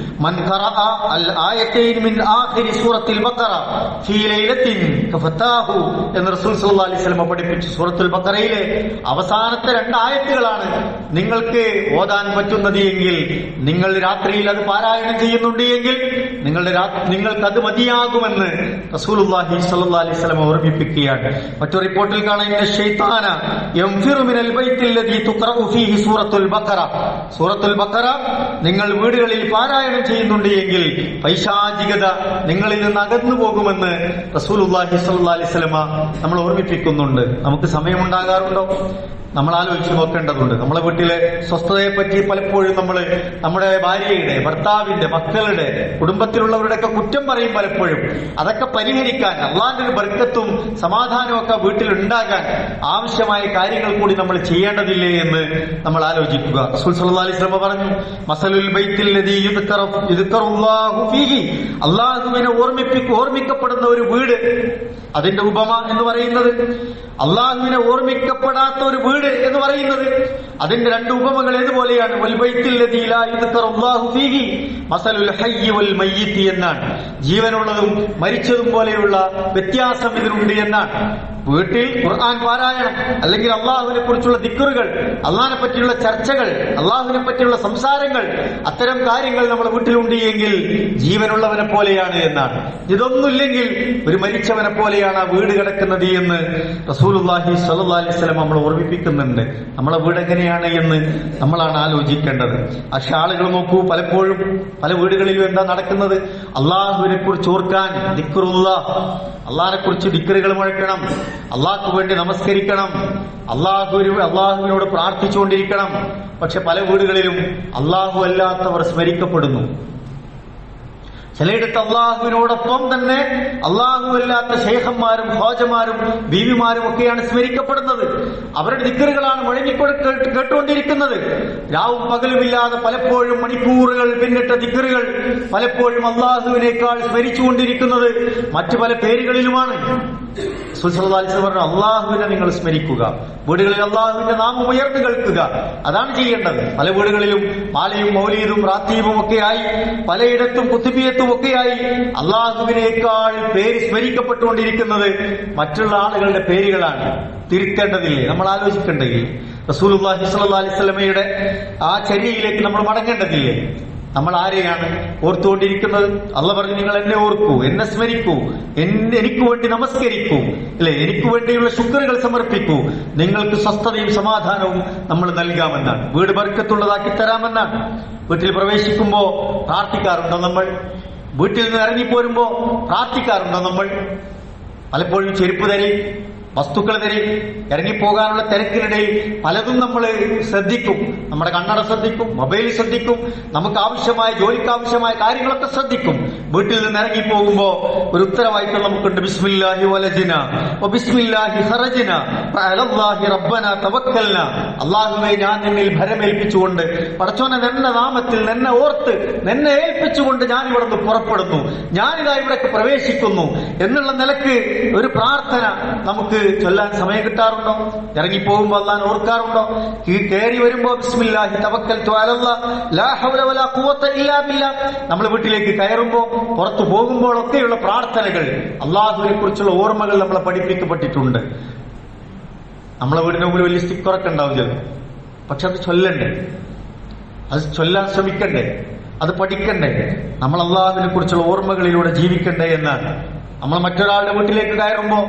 A: മൻ ഖറഅ അൽ ആയതൈൻ മിൻ ആഖിരി സൂറത്തുൽ ബഖറ ഫീ ലൈലത്തിൻ കഫതാഹു എന്ന് റസൂൽ സല്ലല്ലാഹു അലൈഹി വസല്ലം പഠിപ്പിച്ചു. സൂറത്തുൽ ബഖറയിലെ അവസാനത്തെ 2 ആയത്തുകളാണ് നിങ്ങൾക്ക് ഓതാൻ പറ്റുന്നത് എങ്കിൽ, നിങ്ങൾ രാത്രിയിൽ അത് പാരായണം ചെയ്യുന്നുണ്ട് എങ്കിൽ നിങ്ങൾക്ക് അത് മതിയാകുമെന്ന് റസൂലുള്ളാഹി സ്വല്ലല്ലാഹു അലൈഹി വസല്ലം ഓർമ്മിപ്പിക്കുകയാണ്. മറ്റൊരു റിപ്പോർട്ടിൽ കാണാം, ശൈത്താന യൻഫിറു മിനൽ ബൈത്തിൽ ലദീ തുഖറഉ ഫീഹി സൂറത്തുൽ ബഖറ, സൂറത്തുൽ ബഖറ നിങ്ങൾ വീടുകളിൽ പാരായണം ചെയ്യുന്നുണ്ട് എങ്കിൽ പൈശാചികത നിങ്ങളിൽ നിന്ന് അകന്നു പോകുമെന്ന് റസൂലുള്ളാഹി സ്വല്ലല്ലാഹു അലൈഹി വസല്ലം നമ്മൾ ഓർമ്മിപ്പിക്കുന്നുണ്ട്. നമുക്ക് സമയമുണ്ടാകാറുണ്ടോ? നമ്മൾ ആലോചിച്ച് നോക്കേണ്ടതുണ്ട്. നമ്മളെ വീട്ടിലെ സ്വസ്ഥതയെ പറ്റി പലപ്പോഴും നമ്മൾ നമ്മുടെ ഭാര്യയുടെ, ഭർത്താവിന്റെ, മക്കളുടെ, കുടുംബത്തിലുള്ളവരുടെ ഒക്കെ കുറ്റം പറയും പലപ്പോഴും. അതൊക്കെ പരിഹരിക്കാൻ, അള്ളാന്റെ ഒരു ബർക്കത്തും സമാധാനവും ഒക്കെ വീട്ടിൽ ഉണ്ടാകാൻ ആവശ്യമായ കാര്യങ്ങൾ കൂടി നമ്മൾ ചെയ്യേണ്ടതില്ലേ എന്ന് നമ്മൾ ആലോചിക്കുക. റസൂൽ സല്ലല്ലാഹു അലൈഹി വസല്ലം പറഞ്ഞു, മസലുൽ ബൈത്തിൽ ലദീ യുദ്കറുല്ലാഹു ഫീഹി, അള്ളാഹുവിനെ ഓർമ്മിക്കപ്പെടുന്ന ഒരു വീട്, അതിന്റെ ഉപമ എന്ന് പറയുന്നത് അള്ളാഹുവിനെ ഓർമ്മിക്കപ്പെടാത്ത ഒരു വീട് എന്ന് പറയുന്നത്, അതിന്റെ 2 ഉപമകൾ ഏതുപോലെയാണ്? വൽ ബൈത്തിൽ ലദീ ലാ യുദ്കറുല്ലാഹു ഫീഹി മസലുൽ ഹയ്യി വൽ മയ്യിത്തി എന്നാണ്. ജീവനുള്ളതും മരിച്ചതും പോലെയുള്ള വ്യത്യാസം ഇതിനുണ്ട് എന്നാണ്. വീട്ടിൽ ഖുർആൻ പാരായണം, അല്ലെങ്കിൽ അള്ളാഹുവിനെ കുറിച്ചുള്ള ദിക്റുകൾ, അള്ളാഹിനെ പറ്റിയുള്ള ചർച്ചകൾ, അള്ളാഹുവിനെ പറ്റിയുള്ള സംസാരങ്ങൾ, അത്തരം കാര്യങ്ങൾ നമ്മുടെ വീട്ടിലുണ്ട് എങ്കിൽ ജീവനുള്ളവനെ പോലെയാണ് എന്നാണ്. ഇതൊന്നുമില്ലെങ്കിൽ ഒരു മരിച്ചവനെ പോലെയാണ് ആ വീട് കിടക്കുന്നത് എന്ന് റസൂലുള്ളാഹി സ്വല്ലല്ലാഹു അലൈഹി വസല്ലം നമ്മൾ ഓർമ്മിപ്പിക്കുന്നുണ്ട്. നമ്മളെ വീട് എങ്ങനെയാണ് എന്ന് നമ്മളാണ് ആലോചിക്കേണ്ടത്. പക്ഷെ ആളുകൾ നോക്കൂ, പലപ്പോഴും പല വീടുകളിലും എന്താ നടക്കുന്നത്? അള്ളാഹുവിനെ കുറിച്ച് ഓർക്കാൻ ദിക്റുല്ലാഹ്, അള്ളാഹിനെ കുറിച്ച് ദിക്റുകൾ മുഴക്കണം, അള്ളാഹ്ക്ക് വേണ്ടി നമസ്കരിക്കണം, അള്ളാഹുവിനോട് പ്രാർത്ഥിച്ചുകൊണ്ടിരിക്കണം. പക്ഷെ പല വീടുകളിലും അള്ളാഹു അല്ലാത്തവർ സ്മരിക്കപ്പെടുന്നു. ചിലയിടത്ത് അള്ളാഹുവിനോടൊപ്പം തന്നെ അള്ളാഹുവല്ലാത്ത ശൈഖന്മാരും ഖ്വാജമാരും ബീവിമാരും ഒക്കെയാണ് സ്മരിക്കപ്പെടുന്നത്. അവരുടെ ദിക്റുകളാണ് കേട്ടുകൊണ്ടിരിക്കുന്നത്. രാവും പകലുമില്ലാതെ പലപ്പോഴും മണിക്കൂറുകൾ പിന്നിട്ട ദിക്റുകൾ പലപ്പോഴും അള്ളാഹുവിനേക്കാൾ സ്മരിച്ചുകൊണ്ടിരിക്കുന്നത് മറ്റു പല പേരുകളിലുമാണ്. പറഞ്ഞു, അള്ളാഹുവിനെ നിങ്ങൾ സ്മരിക്കുക, വീടുകളിൽ അള്ളാഹുവിന്റെ നാമം ഉയർന്നു കേൾക്കുക, അതാണ് ചെയ്യേണ്ടത്. പല വീടുകളിലും മാലയും മൗലീദും റാത്തീബും ഒക്കെയായി, പലയിടത്തും കുത്തുബിയത്തും ഒക്കെയായി അള്ളാഹുവിനേക്കാൾ പേര് സ്മരിക്കപ്പെട്ടുകൊണ്ടിരിക്കുന്നത് മറ്റുള്ള ആളുകളുടെ പേരുകളാണ്. തിരുത്തേണ്ടതില്ലേ? നമ്മൾ ആലോചിക്കേണ്ടതില്ലേ? റസൂലുള്ളാഹി സ്വല്ലല്ലാഹു അലൈഹി വസല്ലമയുടെ ആ ചര്യയിലേക്ക് നമ്മൾ മടങ്ങേണ്ടതില്ലേ? നമ്മൾ ആരെയാണ് ഓർത്തുകൊണ്ടിരിക്കുന്നത്? അള്ളാഹ് പറഞ്ഞു, നിങ്ങൾ എന്നെ ഓർക്കൂ, എന്നെ സ്മരിക്കൂ, എനിക്ക് വേണ്ടി നമസ്കരിക്കൂ, അല്ലെ, എനിക്ക് വേണ്ടിയുള്ള ശുക്റുകൾ സമർപ്പിക്കൂ, നിങ്ങൾക്ക് സ്വസ്ഥതയും സമാധാനവും നമ്മൾ നൽകാമെന്നാണ്, വീട് ബർക്കത്തുള്ളതാക്കി തരാമെന്നാണ്. വീട്ടിൽ പ്രവേശിക്കുമ്പോ പ്രാർത്ഥിക്കാറുണ്ടോ നമ്മൾ? വീട്ടിൽ നിന്ന് ഇറങ്ങിപ്പോരുമ്പോ പ്രാർത്ഥിക്കാറുണ്ടോ നമ്മൾ? പലപ്പോഴും ചെരുപ്പ് തരി, വസ്തുക്കൾ തരി, ഇറങ്ങിപ്പോകാനുള്ള തിരക്കിനിടയിൽ പലതും നമ്മൾ ശ്രദ്ധിക്കും. നമ്മുടെ കണ്ണട ശ്രദ്ധിക്കും, മൊബൈൽ ശ്രദ്ധിക്കും, നമുക്ക് ആവശ്യമായ ജോലിക്കാവശ്യമായ കാര്യങ്ങളൊക്കെ ശ്രദ്ധിക്കും. വീട്ടിൽ നിന്ന് ഇറങ്ങിപ്പോകുമ്പോ ഒരു ഉത്തരവാദിത്തം നമുക്കുണ്ട്. ബിസ്മില്ലാഹി വലജിന വ ബിസ്മില്ലാഹി ഖറജന വഅലല്ലാഹി റബ്ബന തവക്കൽന അള്ളാഹുവേ, ഞാൻ നിന്നിൽ ഭരമേൽപ്പിച്ചുകൊണ്ട്, പടച്ചോനെ നിന്റെ നാമത്തിൽ നിന്നെ ഓർത്ത് നിന്നെ ഏൽപ്പിച്ചുകൊണ്ട് ഞാൻ ഇവിടുന്ന് പുറപ്പെടുന്നു, ഞാനിതാ ഇവിടേക്ക് പ്രവേശിക്കുന്നു എന്നുള്ള നിലക്ക് ഒരു പ്രാർത്ഥന നമുക്ക് ചൊല്ലാൻ സമയം കിട്ടാറുണ്ടോ? ഇറങ്ങിപ്പോകുമ്പോ അള്ളാഹനെ ഓർക്കാറുണ്ടോ? കയറി വരുമ്പോ ബിസ്മില്ലാഹി തവക്കൽതു അലല്ലാഹ് ലാ ഹൗല വലാ ഖുവത ഇല്ലാ ബില്ലാഹ്, നമ്മൾ വീട്ടിലേക്ക് കയറുമ്പോ പുറത്തു പോകുമ്പോഴൊക്കെയുള്ള പ്രാർത്ഥനകൾ, അള്ളാഹുവിനെ കുറിച്ചുള്ള ഓർമ്മകൾ നമ്മളെ പഠിപ്പിക്കപ്പെട്ടിട്ടുണ്ട്. നമ്മളെ വീടിന്റെ മുമ്പിൽ വലിയ സ്റ്റിക്കറൊക്കെ ഉണ്ടാവും ചിലപ്പോൾ, പക്ഷെ അത് ചൊല്ലണ്ടേ, അത് ചൊല്ലാൻ ശ്രമിക്കണ്ടേ, അത് പഠിക്കണ്ടേ, നമ്മൾ അള്ളാഹുവിനെ കുറിച്ചുള്ള ഓർമ്മകളിലൂടെ ജീവിക്കണ്ടേ എന്നാണ്. നമ്മൾ മറ്റൊരാളുടെ വീട്ടിലേക്ക് കയറുമ്പോ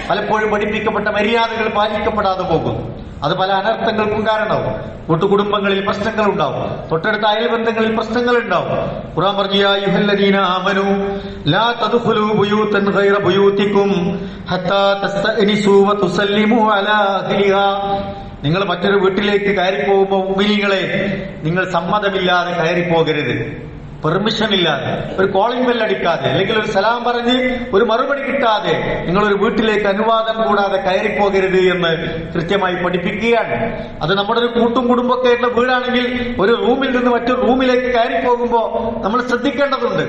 A: പലപ്പോഴും പഠിപ്പിക്കപ്പെട്ട മര്യാദകൾ പാലിക്കപ്പെടാതെ പോകും. അത് പല അനർത്ഥങ്ങൾക്കും കാരണമാവും. കൂട്ടുകുടുംബങ്ങളിൽ പ്രശ്നങ്ങൾ ഉണ്ടാവും, തൊട്ടടുത്ത അയൽബന്ധങ്ങളിൽ പ്രശ്നങ്ങൾ ഉണ്ടാവും. ഖുർആൻ പറഞ്ഞു, യാ അയ്യുഹല്ലദീന ആമനൂ ലാ തദ്ഖുലൂ ബുയൂതൻ ഗൈറ ബുയൂതികും ഹത്താ തസ്തഅനിസൂ വതുസല്ലിമൂ അലാ അഹ്ലിഹാ. നിങ്ങൾ മറ്റൊരു വീട്ടിലേക്ക് കയറിപ്പോകുമ്പോൾ മുഅ്മിനീങ്ങളെ, നിങ്ങൾ സമ്മതമില്ലാതെ കയറിപ്പോകരുത്, പെർമിഷൻ ഇല്ലാതെ, ഒരു കോളിംഗ് ബെൽ അടിക്കാതെ, അല്ലെങ്കിൽ ഒരു സലാം പറഞ്ഞ് ഒരു മറുപടി കിട്ടാതെ നിങ്ങളൊരു വീട്ടിലേക്ക് അനുവാദം കൂടാതെ കയറിപ്പോകരുത് എന്ന് കൃത്യമായി പഠിപ്പിക്കുകയാണ്. അത് നമ്മുടെ ഒരു കൂട്ടും കുടുംബമൊക്കെ ഉള്ള വീടാണെങ്കിൽ ഒരു റൂമിൽ നിന്ന് മറ്റൊരു റൂമിലേക്ക് കയറിപ്പോകുമ്പോ നമ്മൾ ശ്രദ്ധിക്കേണ്ടതുണ്ട്.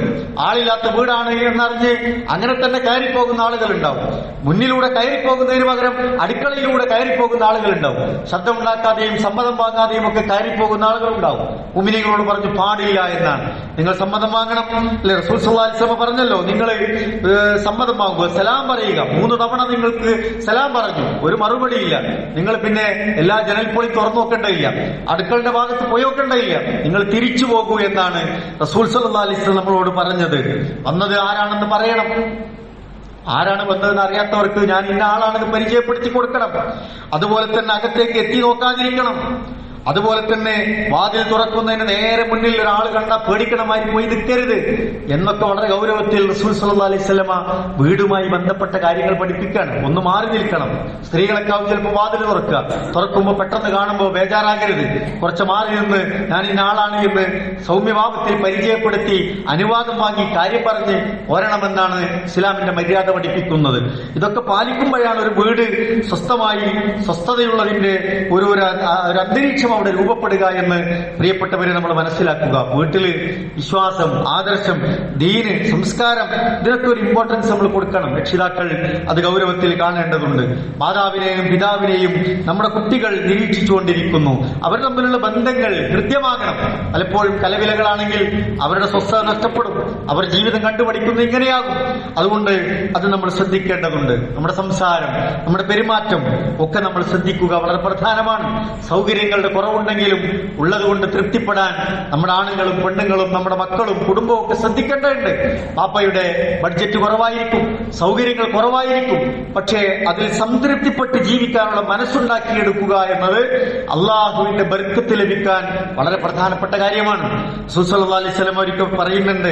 A: ആളില്ലാത്ത വീടാണ് എന്നറിഞ്ഞ് അങ്ങനെ തന്നെ കയറിപ്പോകുന്ന ആളുകളുണ്ടാവും. മുന്നിലൂടെ കയറിപ്പോകുന്നതിന് പകരം അടുക്കളയിലൂടെ കയറിപ്പോകുന്ന ആളുകളുണ്ടാവും. ശബ്ദമുണ്ടാക്കാതെയും സമ്മതം വാങ്ങാതെയും ഒക്കെ കയറിപ്പോകുന്ന ആളുകളുണ്ടാവും. മുഅ്മിനീങ്ങളോട് പറഞ്ഞു പാടില്ല എന്നാണ്. നിങ്ങൾ സമ്മതം വാങ്ങണം അല്ലെ? റസൂൽ സല്ലല്ലാഹു അലൈഹി വസല്ലം പറഞ്ഞല്ലോ, നിങ്ങൾ സമ്മതം വാങ്ങുക, സലാം പറയുക. 3 തവണ നിങ്ങൾക്ക് സലാം പറഞ്ഞു, ഒരു മറുപടിയില്ല, നിങ്ങൾ പിന്നെ എല്ലാ ജനൽപ്പൊളി തുറന്നു നോക്കേണ്ടതില്ല, അടുക്കളുടെ ഭാഗത്ത് പോയി നോക്കേണ്ടതില്ല, നിങ്ങൾ തിരിച്ചു പോകൂ എന്നാണ് റസൂൽ സല്ലല്ലാഹു അലൈഹി വസല്ലം നമ്മളോട് പറഞ്ഞത്. വന്നത് ആരാണെന്ന് പറയണം. ആരാണ് വന്നതെന്ന് അറിയാത്തവർക്ക് ഞാൻ ഇന്ന ആളാണെന്ന് പരിചയപ്പെടുത്തി കൊടുക്കണം. അതുപോലെ തന്നെ അകത്തേക്ക് എത്തി നോക്കാതിരിക്കണം. അതുപോലെ തന്നെ വാതിൽ തുറക്കുന്നതിന് നേരെ മുന്നിൽ ഒരാൾ കണ്ടാൽ പേടിക്കണമായി പോയി നിൽക്കരുത് എന്നൊക്കെ വളരെ ഗൗരവത്തിൽ റസൂൽ സല്ലല്ലാഹു അലൈഹി വസല്ലമ വീടുമായി ബന്ധപ്പെട്ട കാര്യങ്ങൾ പഠിപ്പിക്കാൻ. ഒന്ന് മാറി നിൽക്കണം. സ്ത്രീകളൊക്കെ ആവും ചിലപ്പോൾ വാതിൽ തുറക്കുമ്പോൾ പെട്ടെന്ന് കാണുമ്പോൾ ബേജാറാകരുത്, കുറച്ച് മാറി നിന്ന് ഞാൻ ഇന്ന ആളാണ് എന്ന് സൗമ്യഭാവത്തിൽ പരിചയപ്പെടുത്തി അനുവാദം വാങ്ങി കാര്യം പറഞ്ഞ് ഓരണമെന്നാണ് ഇസ്ലാമിന്റെ മര്യാദ പഠിപ്പിക്കുന്നത്. ഇതൊക്കെ പാലിക്കുമ്പോഴാണ് ഒരു വീട് സ്വസ്ഥതയുള്ളതിന്റെ ഒരു അന്തരീക്ഷം അവിടെ രൂപപ്പെടുക എന്ന് പ്രിയപ്പെട്ടവരെ നമ്മൾ മനസ്സിലാക്കുക. വീട്ടില് വിശ്വാസം, ആദർശം, ദീന്, സംസ്കാരം, ഇതിനൊക്കെ ഒരു ഇമ്പോർട്ടൻസ് നമ്മൾ കൊടുക്കണം. രക്ഷിതാക്കൾ അത് ഗൗരവത്തിൽ കാണേണ്ടതുണ്ട്. മാതാവിനെയും പിതാവിനെയും നമ്മുടെ കുട്ടികൾ നിരീക്ഷിച്ചുകൊണ്ടിരിക്കുന്നു. അവർ തമ്മിലുള്ള ബന്ധങ്ങൾ ഹൃദ്യമാകണം. പലപ്പോഴും കലവിലകളാണെങ്കിൽ അവരുടെ സ്വസ്ഥത നഷ്ടപ്പെടും. അവർ ജീവിതം കണ്ടുപഠിക്കുന്നത് ഇങ്ങനെയാകും. അതുകൊണ്ട് അത് നമ്മൾ ശ്രദ്ധിക്കേണ്ടതുണ്ട്. നമ്മുടെ സംസാരം, നമ്മുടെ പെരുമാറ്റം ഒക്കെ നമ്മൾ ശ്രദ്ധിക്കുക, വളരെ പ്രധാനമാണ്. സൗകര്യങ്ങളുടെ കുറവുണ്ടെങ്കിലും ഉള്ളതുകൊണ്ട് തൃപ്തിപ്പെടാൻ നമ്മുടെ ആണുങ്ങളും പെണ്ണുങ്ങളും നമ്മുടെ മക്കളും കുടുംബവും ഒക്കെ ശ്രദ്ധിക്കേണ്ടതുണ്ട്. പാപ്പയുടെ ബഡ്ജറ്റ് കുറവായിരിക്കും, സൗകര്യങ്ങൾ കുറവായിരിക്കും, പക്ഷേ അതിൽ സംതൃപ്തിപ്പെട്ട് ജീവിക്കാനുള്ള മനസ്സുണ്ടാക്കിയെടുക്കുക എന്നത് അള്ളാഹുവിന്റെ ബർക്കത്ത് ലഭിക്കാൻ വളരെ പ്രധാനപ്പെട്ട കാര്യമാണ്. റസൂൽ സല്ലല്ലാഹു അലൈഹി വസല്ലം ഒരിക്കൽ പറയുന്നുണ്ട്,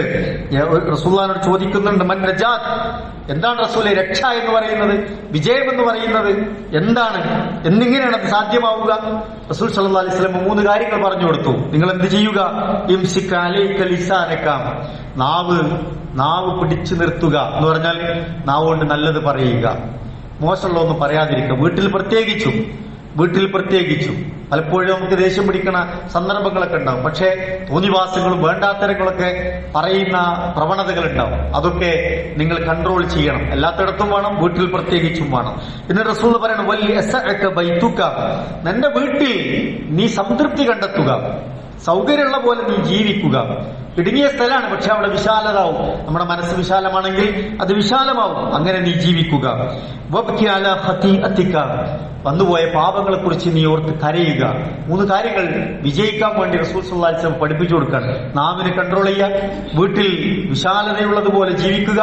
A: റസൂലുള്ളാഹിനോട് ചോദിക്കുന്നുണ്ട്, മൻ നജാത്ത്, എന്താണ് റസൂലെ രക്ഷ എന്ന് പറയുന്നത്, വിജയം എന്ന് പറയുന്നത് എന്താണ്, എന്നിങ്ങനെയാണ് അത് സാധ്യമാവുക? റസൂൽ സല്ലല്ലാഹു അലൈഹി വസല്ലം 3 കാര്യങ്ങൾ പറഞ്ഞു കൊടുത്തു. നിങ്ങൾ എന്ത് ചെയ്യുക? ഇംസിക അലൈക ലിസാനക, നാവ് പിടിച്ചു നിർത്തുക എന്ന് പറഞ്ഞാൽ നാവ് കൊണ്ട് നല്ലത് പറയുക, മോശമുള്ള ഒന്നും പറയാതിരിക്കുക. വീട്ടിൽ പ്രത്യേകിച്ചും പലപ്പോഴും നമുക്ക് ദേഷ്യം പിടിക്കുന്ന സന്ദർഭങ്ങളൊക്കെ ഉണ്ടാവും. പക്ഷേ തോന്നിവാസങ്ങളും വേണ്ടാത്തരങ്ങളൊക്കെ പറയുന്ന പ്രവണതകൾ ഉണ്ടാവും. അതൊക്കെ നിങ്ങൾ കൺട്രോൾ ചെയ്യണം. എല്ലാത്തിടത്തും വേണം, വീട്ടിൽ പ്രത്യേകിച്ചും വേണം. എന്നിട്ട് റസൂൽ പറയണം, വൽയസഅക ബൈതുക, നിന്റെ വീട്ടിൽ നീ സംതൃപ്തി കണ്ടെത്തുക, സൗകര്യമുള്ള പോലെ നീ ജീവിക്കുക. ഇടുങ്ങിയ സ്ഥലമാണ്, പക്ഷെ അവിടെ വിശാലതാവും. നമ്മുടെ മനസ്സ് വിശാലമാണെങ്കിൽ അത് വിശാലമാവും. അങ്ങനെ നീ ജീവിക്കുക. വബ്കി അലാ ഖതീഅതിക, വന്നുപോയ പാപങ്ങളെ കുറിച്ച് നീ ഓർത്ത് കരയുക. 3 കാര്യങ്ങൾ വിജയിക്കാൻ വേണ്ടി റസൂൽ സല്ലല്ലാഹു അലൈഹി വസല്ലം പഠിപ്പിച്ചു കൊടുക്കാൻ. നാവിനെ കൺട്രോൾ ചെയ്യുക, വീട്ടിൽ വിശാലതയുള്ളതുപോലെ ജീവിക്കുക,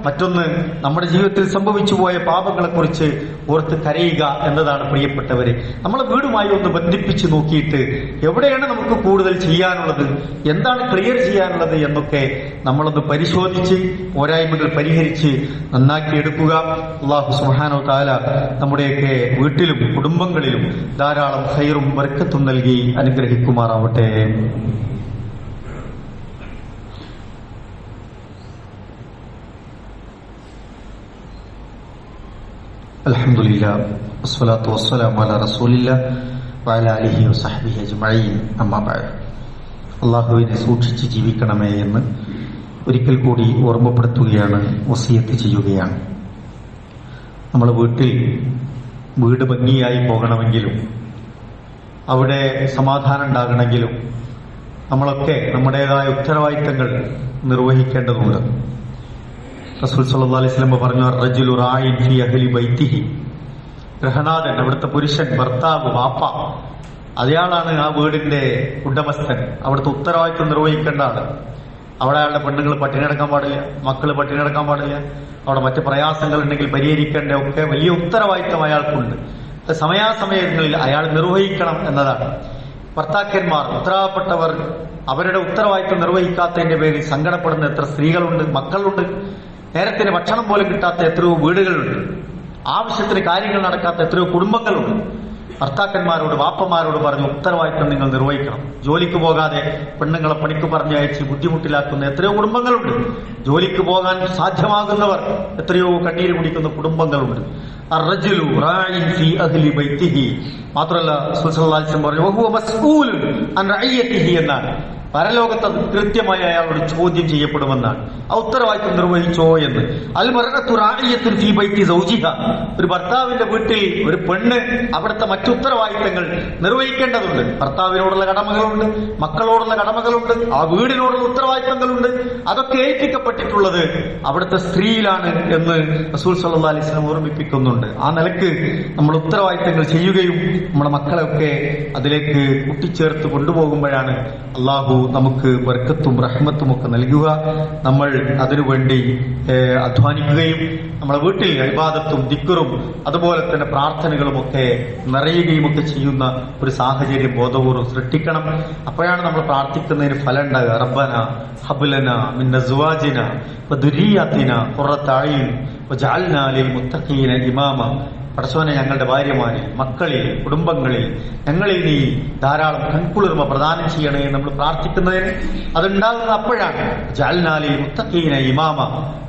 A: മറ്റൊന്ന് നമ്മുടെ ജീവിതത്തിൽ സംഭവിച്ചു പോയ പാപങ്ങളെ കുറിച്ച് ഓർത്ത് കരയുക എന്നതാണ്. പ്രിയപ്പെട്ടവരെ, നമ്മളെ വീടുമായി ഒന്ന് ബന്ധിപ്പിച്ച് നോക്കിയിട്ട് എവിടെയാണ് നമുക്ക് കൂടുതൽ ചെയ്യാനുള്ളത്, എന്താണ് ക്ലിയർ ചെയ്യാനുള്ളത് എന്നൊക്കെ നമ്മളൊന്ന് പരിശോധിച്ച് പോരായ്മകൾ പരിഹരിച്ച് നന്നാക്കിയെടുക്കുക. അല്ലാഹു സുബ്ഹാനഹു വ തആല നമ്മുടെയൊക്കെ വീട്ടിലും കുടുംബങ്ങളിലും ധാരാളം ഖൈറും ബർക്കത്തും നൽകി അനുഗ്രഹിക്കുമാറാവട്ടെ. അൽഹംദുലില്ലാഹ് വസ്സലാത്തു വസ്സലാമു അലാ റസൂലില്ലാഹ് വഅലാ ആലിഹി വസഹ്ബിഹി അജ്മഈൻ. അമ്മാ ബഅദ്. അല്ലാഹുവിനെ സൂക്ഷിച്ച് ജീവിക്കണമേ എന്ന് ഒരിക്കൽ കൂടി ഓർമ്മപ്പെടുത്തുകയാണ്, വസിയത്ത് ചെയ്യുകയാണ്. നമ്മൾ വീട് ഭംഗിയായി പോകണമെങ്കിലും അവിടെ സമാധാനം ഉണ്ടാകണമെങ്കിലും നമ്മളൊക്കെ നമ്മുടേതായ ഉത്തരവാദിത്തങ്ങൾ നിർവഹിക്കേണ്ടതുണ്ട്. റസൂൽ സല്ലല്ലാഹു അലൈഹി വസല്ലം പറഞ്ഞു, റജുലു റായിൻ ഫീ അഹ്ലി ബൈത്തിഹി. ഗൃഹനാഥൻ, അവിടുത്തെ പുരുഷൻ, ഭർത്താവ്, വാപ്പ, അയാളാണ് ആ വീടിന്റെ ഉടമസ്ഥൻ. അവിടുത്തെ ഉത്തരവാദിത്വം നിർവഹിക്കേണ്ട ആള്. അവിടെ അയാളുടെ പെണ്ണുങ്ങൾ പട്ടിണി കിടക്കാൻ പാടില്ല, മക്കള് പട്ടിണി കിടക്കാൻ പാടില്ല. അവിടെ മറ്റ് പ്രയാസങ്ങൾ ഉണ്ടെങ്കിൽ പരിഹരിക്കേണ്ട ഒക്കെ വലിയ ഉത്തരവാദിത്വം അയാൾക്കുണ്ട്. സമയാസമയങ്ങളിൽ അയാൾ നിർവഹിക്കണം എന്നതാണ്. ഭർത്താക്കന്മാർ, ഉത്തരവാദപ്പെട്ടവർ അവരുടെ ഉത്തരവാദിത്വം നിർവഹിക്കാത്തതിന്റെ പേരിൽ സങ്കടപ്പെടുന്ന എത്ര സ്ത്രീകളുണ്ട്, മക്കളുണ്ട്. നേരത്തിന് ഭക്ഷണം പോലും കിട്ടാത്ത എത്രയോ വീടുകളുണ്ട്. ആവശ്യത്തിന് കാര്യങ്ങൾ നടക്കാത്ത എത്രയോ കുടുംബങ്ങളുണ്ട്. ഭർത്താക്കന്മാരോട്, വാപ്പമാരോട് പറഞ്ഞു, ഉത്തരവാദിത്വം നിങ്ങൾ നിർവഹിക്കണം. ജോലിക്ക് പോകാതെ പെണ്ണുങ്ങളെ പണിക്ക് പറഞ്ഞയച്ച് ബുദ്ധിമുട്ടിലാക്കുന്ന എത്രയോ കുടുംബങ്ങളുണ്ട്. ജോലിക്ക് പോകാൻ സാധ്യമാകുന്നവർ എത്രയോ കണ്ണീര് കുടിക്കുന്ന കുടുംബങ്ങളുണ്ട്. അർറജുലു റായിൻ ഫീ അഹ്ലി ബൈത്തിഹി. മാത്രമല്ല റസൂൽ സല്ലല്ലാഹു അലൈഹി വസല്ലം പറഞ്ഞു, വഹുവ മസ്ഊലുൻ അൻ റഇയത്തിഹി എന്നാണ്. പരലോകത്ത് കൃത്യമായി അയാളോട് ചോദ്യം ചെയ്യപ്പെടുമെന്നാണ്. ആ ഉത്തരവാദിത്വം നിർവഹിച്ചോ എന്ന്. അൽ മർഅതു റാഇയത്തുൻ ഫീ ബൈത്തി സൗജിഹാ. ഒരു ഭർത്താവിന്റെ വീട്ടിൽ ഒരു പെണ്ണ് അവിടുത്തെ മറ്റു ഉത്തരവാദിത്തങ്ങൾ നിർവഹിക്കേണ്ടതുണ്ട്. ഭർത്താവിനോടുള്ള കടമകളുണ്ട്, മക്കളോടുള്ള കടമകളുണ്ട്, ആ വീടിനോടുള്ള ഉത്തരവാദിത്തങ്ങളുണ്ട്. അതൊക്കെ ഏൽപ്പിക്കപ്പെട്ടിട്ടുള്ളത് അവിടുത്തെ സ്ത്രീയിലാണ് എന്ന് റസൂൽ സല്ലല്ലാഹു അലൈഹി വസല്ലം ഓർമ്മിപ്പിക്കുന്നുണ്ട്. ആ നിലക്ക് നമ്മൾ ഉത്തരവാദിത്തങ്ങൾ ചെയ്യുകയും നമ്മുടെ മക്കളെയൊക്കെ അതിലേക്ക് കൂട്ടിച്ചേർത്ത് കൊണ്ടുപോകുമ്പോഴാണ് അള്ളാഹു നമുക്ക് ബർക്കത്തും റഹ്മത്തും ഒക്കെ നൽകുക. നമ്മൾ അതിനുവേണ്ടി അധ്വാനിക്കുകയും നമ്മുടെ വീട്ടിൽ ഇബാദത്തും ദിക്റും അതുപോലെ തന്നെ പ്രാർത്ഥനകളും ഒക്കെ നിറയുകയും ഒക്കെ ചെയ്യുന്ന ഒരു സാഹചര്യം ബോധപൂർവ്വം സൃഷ്ടിക്കണം. അപ്പോഴാണ് നമ്മൾ പ്രാർത്ഥിക്കുന്നതിന് ഫലം ഉണ്ടാകുക. റബ്ബന ഹബ്ലന മിൻ അസ്വാജിന വദുരിയതിന ഖുറത അയ്ൻ വജഅൽനാ ലിൽ മുത്തഖീന ഇമാമ. പടച്ചോനെ, ഞങ്ങളുടെ ഭാര്യമാരിൽ, മക്കളിൽ, കുടുംബങ്ങളിൽ ഞങ്ങളിൽ നീ ധാരാളം കൺകുളിർമ പ്രദാനം ചെയ്യണേ നമ്മൾ പ്രാർത്ഥിക്കുന്നതിന് അതുണ്ടാകുന്ന അപ്പോഴാണ്. ജഅൽനാലിൽ മുത്തഖീന ഇമാമ.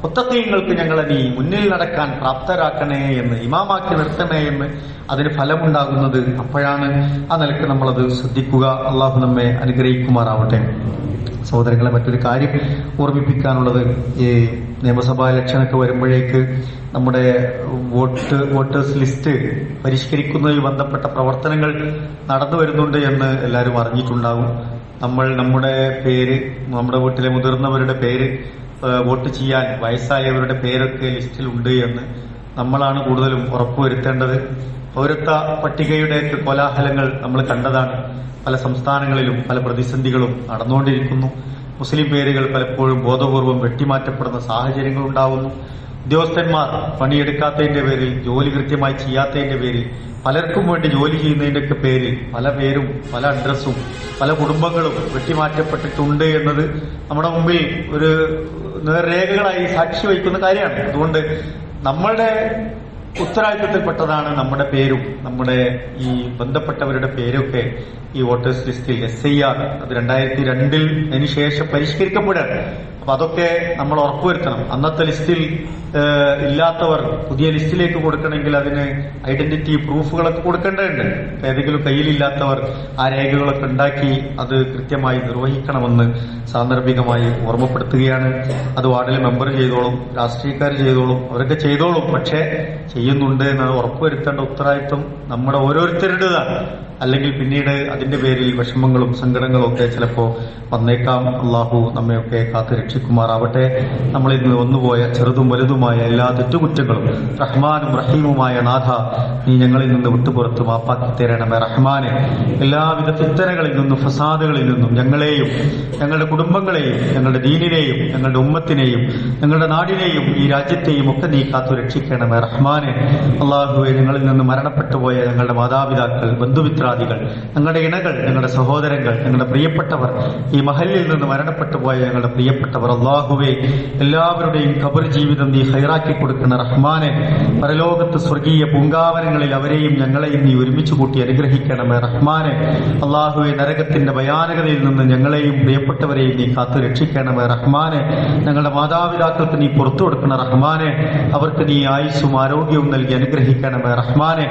A: മുത്തഖീങ്ങൾക്ക് ഞങ്ങളെ നീ മുന്നിൽ നടക്കാൻ പ്രാപ്തരാക്കണേ എന്ന്, ഇമാമാക്കി നിർത്തണേ എന്ന് അതിന് ഫലമുണ്ടാകുന്നത് അപ്പോഴാണ്. ആ നിലക്ക് നമ്മളത് ശ്രദ്ധിക്കുക. അള്ളാഹു നമ്മെ അനുഗ്രഹിക്കുമാറാവട്ടെ. സഹോദരങ്ങളെ, മറ്റൊരു കാര്യം ഓർമ്മിപ്പിക്കാനുള്ളത്, ഈ നിയമസഭാ ഇലക്ഷനൊക്കെ വരുമ്പോഴേക്ക് നമ്മുടെ വോട്ടേഴ്സ് ലിസ്റ്റ് പരിഷ്കരിക്കുന്നതുമായി ബന്ധപ്പെട്ട പ്രവർത്തനങ്ങൾ നടന്നു വരുന്നുണ്ട് എന്ന് എല്ലാവരും അറിഞ്ഞിട്ടുണ്ടാകും. നമ്മുടെ പേര്, നമ്മുടെ വീട്ടിലെ മുതിർന്നവരുടെ പേര്, വോട്ട് ചെയ്യാൻ വയസ്സായവരുടെ പേരൊക്കെ ലിസ്റ്റിലുണ്ട് എന്ന് നമ്മളാണ് കൂടുതലും ഉറപ്പുവരുത്തേണ്ടത്. പൗരത്വ പട്ടികയുടെയൊക്കെ കോലാഹലങ്ങൾ നമ്മൾ കണ്ടതാണ്. പല സംസ്ഥാനങ്ങളിലും പല പ്രതിസന്ധികളും നടന്നുകൊണ്ടിരിക്കുന്നു. മുസ്ലിം പേരുകൾ പലപ്പോഴും ബോധപൂർവം വെട്ടിമാറ്റപ്പെടുന്ന സാഹചര്യങ്ങൾ ഉണ്ടാവുന്നു. ഉദ്യോഗസ്ഥന്മാർ പണിയെടുക്കാത്തതിന്റെ പേരിൽ, ജോലി കൃത്യമായി ചെയ്യാത്തതിന്റെ പേരിൽ, പലർക്കും വേണ്ടി ജോലി ചെയ്യുന്നതിന്റെയൊക്കെ പേരിൽ പല പേരും, പല അഡ്രസ്സും, പല കുടുംബങ്ങളും വെട്ടിമാറ്റപ്പെട്ടിട്ടുണ്ട് എന്നത് നമ്മുടെ മുമ്പിൽ ഒരു നേർരേഖകളായി സാക്ഷി വഹിക്കുന്ന കാര്യമാണ്. അതുകൊണ്ട് നമ്മളുടെ ഉത്തരവാദിത്വത്തിൽപ്പെട്ടതാണ് നമ്മുടെ പേരും നമ്മുടെ ഈ ബന്ധപ്പെട്ടവരുടെ പേരൊക്കെ ഈ വോട്ടേഴ്സ് ലിസ്റ്റിൽ SIR അത് 2002 അതിനുശേഷം പരിഷ്കരിക്കപ്പെടുകയാണ്. അപ്പൊ അതൊക്കെ നമ്മൾ ഉറപ്പുവരുത്തണം. അന്നത്തെ ലിസ്റ്റിൽ ഇല്ലാത്തവർ പുതിയ ലിസ്റ്റിലേക്ക് കൊടുക്കണമെങ്കിൽ അതിന് ഐഡന്റിറ്റി പ്രൂഫുകളൊക്കെ കൊടുക്കേണ്ടതുണ്ട്. ഏതെങ്കിലും കയ്യിലില്ലാത്തവർ ആ രേഖകളൊക്കെ ഉണ്ടാക്കി അത് കൃത്യമായി നിർവഹിക്കണമെന്ന് സാന്ദർഭികമായി ഓർമ്മപ്പെടുത്തുകയാണ്. അത് വാർഡിലെ മെമ്പർ ചെയ്തോളും, രാഷ്ട്രീയക്കാർ ചെയ്തോളും, അവരൊക്കെ ചെയ്തോളും. പക്ഷേ ചെയ്യുന്നുണ്ട് എന്നത് ഉറപ്പുവരുത്തേണ്ട ഉത്തരവാദിത്വം നമ്മുടെ ഓരോരുത്തരുടേതാണ്. അല്ലെങ്കിൽ പിന്നീട് അതിന്റെ പേരിൽ വിഷമങ്ങളും സങ്കടങ്ങളും ഒക്കെ ചിലപ്പോ വന്നേക്കാം. അള്ളാഹു നമ്മയൊക്കെ കാത്തു രക്ഷിക്കുമാറാവട്ടെ. നമ്മളിൽ നിന്ന് വന്നുപോയ ചെറുതും വലുതുമായ എല്ലാ തെറ്റുകുറ്റങ്ങളും റഹ്മാനും റഹീമുമായ നാഥ നീ ഞങ്ങളിൽ നിന്ന് വിട്ടുപുറത്ത് മാപ്പാക്കി തരണമേ റഹ്മാനെ. എല്ലാവിധ ഫിത്തനകളിൽ നിന്നും ഫസാദുകളിൽ നിന്നും ഞങ്ങളെയും ഞങ്ങളുടെ കുടുംബങ്ങളെയും ഞങ്ങളുടെ ദീനിനെയും ഞങ്ങളുടെ ഉമ്മത്തിനെയും ഞങ്ങളുടെ നാടിനെയും ഈ രാജ്യത്തെയും ഒക്കെ നീ കാത്തു രക്ഷിക്കണമേ റഹ്മാനെ. അള്ളാഹുവെ, ഞങ്ങളിൽ നിന്ന് മരണപ്പെട്ടുപോയ ഞങ്ങളുടെ മാതാപിതാക്കൾ, ബന്ധുമിത്ര, ഞങ്ങളുടെ ഇണകൾ, ഞങ്ങളുടെ സഹോദരങ്ങൾ, ഞങ്ങളുടെ പ്രിയപ്പെട്ടവർ, ഈ മഹല്ലിൽ നിന്ന് മരണപ്പെട്ടു പോയ ഞങ്ങളുടെ പ്രിയപ്പെട്ടവർ, അല്ലാഹുവേ, എല്ലാവരുടെയും ഖബർ ജീവിതം നീ ഹൈറാക്കി കൊടുക്കുന്ന റഹ്മാനെ. പരലോകത്ത് സ്വർഗീയ പൂങ്കാവനങ്ങളിൽ അവരെയും ഞങ്ങളെയും നീ ഒരുമിച്ച് കൂട്ടി അനുഗ്രഹിക്കണമേ റഹ്മാനെ. അല്ലാഹുവേ, നരകത്തിന്റെ ഭയാനകതയിൽ നിന്ന് ഞങ്ങളെയും പ്രിയപ്പെട്ടവരെയും നീ കാത്തു രക്ഷിക്കണമേ റഹ്മാനെ. ഞങ്ങളുടെ മാതാപിതാക്കൾക്ക് നീ പുറത്തു കൊടുക്കണ റഹ്മാനെ. അവർക്ക് നീ ആയുസ്സും ആരോഗ്യവും നൽകി അനുഗ്രഹിക്കണമേ റഹ്മാനെ.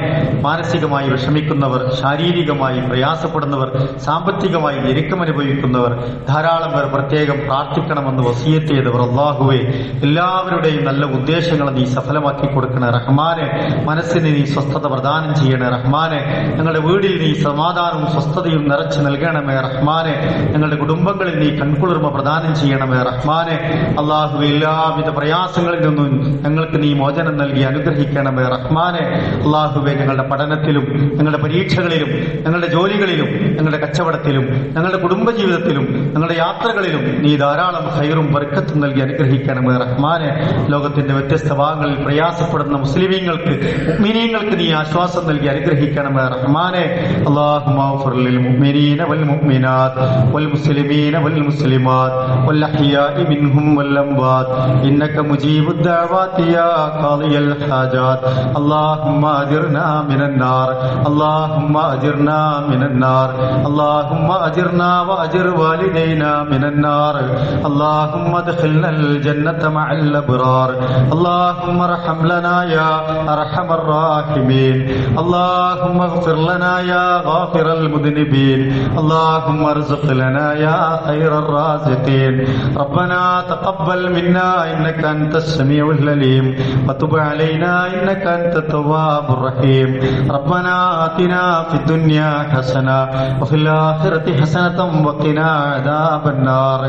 A: മാനസികമായി വിഷമിക്കുന്നവർ, ശാരീരിക ശാരീരികമായി പ്രയാസപ്പെടുന്നവർ, സാമ്പത്തികമായി ഞെരുക്കം അനുഭവിക്കുന്നവർ, ധാരാളം പേർ പ്രത്യേകം പ്രാർത്ഥിക്കണമെന്ന് വസിയത്ത് ചെയ്തവർ, അല്ലാഹുവേ എല്ലാവരുടെയും നല്ല ഉദ്ദേശങ്ങൾ നീ സഫലമാക്കി കൊടുക്കണേ റഹ്മാനെ. മനസ്സിന് നീ സ്വസ്ഥത പ്രദാനം ചെയ്യണേ റഹ്മാനെ. ഞങ്ങളുടെ വീടിൽ നീ സമാധാനവും സ്വസ്ഥതയും നിറച്ചു നൽകണമേ റഹ്മാനെ. ഞങ്ങളുടെ കുടുംബങ്ങളിൽ നീ കൺകുളിർമ പ്രദാനം ചെയ്യണമേ റഹ്മാനെ. അല്ലാഹുവേ എല്ലാവിധ പ്രയാസങ്ങളിൽ നിന്നും ഞങ്ങൾക്ക് നീ മോചനം നൽകി അനുഗ്രഹിക്കണമേ റഹ്മാനെ. അല്ലാഹുവേ ഞങ്ങളുടെ പഠനത്തിലും ഞങ്ങളുടെ പരീക്ഷകളിലും ഞങ്ങളുടെ ജോലികളിലും ഞങ്ങളുടെ കച്ചവടത്തിലും ഞങ്ങളുടെ കുടുംബജീവിതത്തിലും ഞങ്ങളുടെ യാത്രകളിലും നീ ധാരാളം ഖൈറും ബർക്കത്തും നൽകി അനുഗ്രഹിക്കണമേ റഹ്മാനെ. ലോകത്തിന്റെ വ്യത്യസ്ത ഭാഗങ്ങളിൽ പ്രയാസപ്പെടുന്ന മുസ്ലിമീങ്ങൾക്ക് മുഅ്മിനീങ്ങൾക്ക് നീ ആശ്വാസം നൽകി അനുഗ്രഹിക്കണമേ റഹ്മാനെ. അല്ലാഹുമ്മ ഗ്ഫിർ ലിൽ മുഅ്മിനീന വൽ മുഅ്മിനാത്ത് വൽ മുസ്ലിമീന വൽ മുസ്ലിമാത്ത് വൽ അഹ്യാഇ മിൻഹും വൽ അംവാത്ത് ഇന്നക മുജീബുദ് ദഅവാതി യാ ഖാദിയൽ ഹാജാത്ത്. اللهم أجرنا من النار اللهم أجرنا من النار اللهم أجرنا وأجر والدينا من النار اللهم ادخلنا الجنة مع الأبرار اللهم ارحم لنا يا أرحم الراحمين اللهم اغفر لنا يا غافر المذنبين اللهم ارزق لنا يا خير الرازقين ربنا تقبل منا إنك أنت السميع العليم وتب علينا إنك أنت التواب الرحيم ربنا آتنا في الدنيا حسنة وفي الآخرة حسنة وقنا عذاب النار.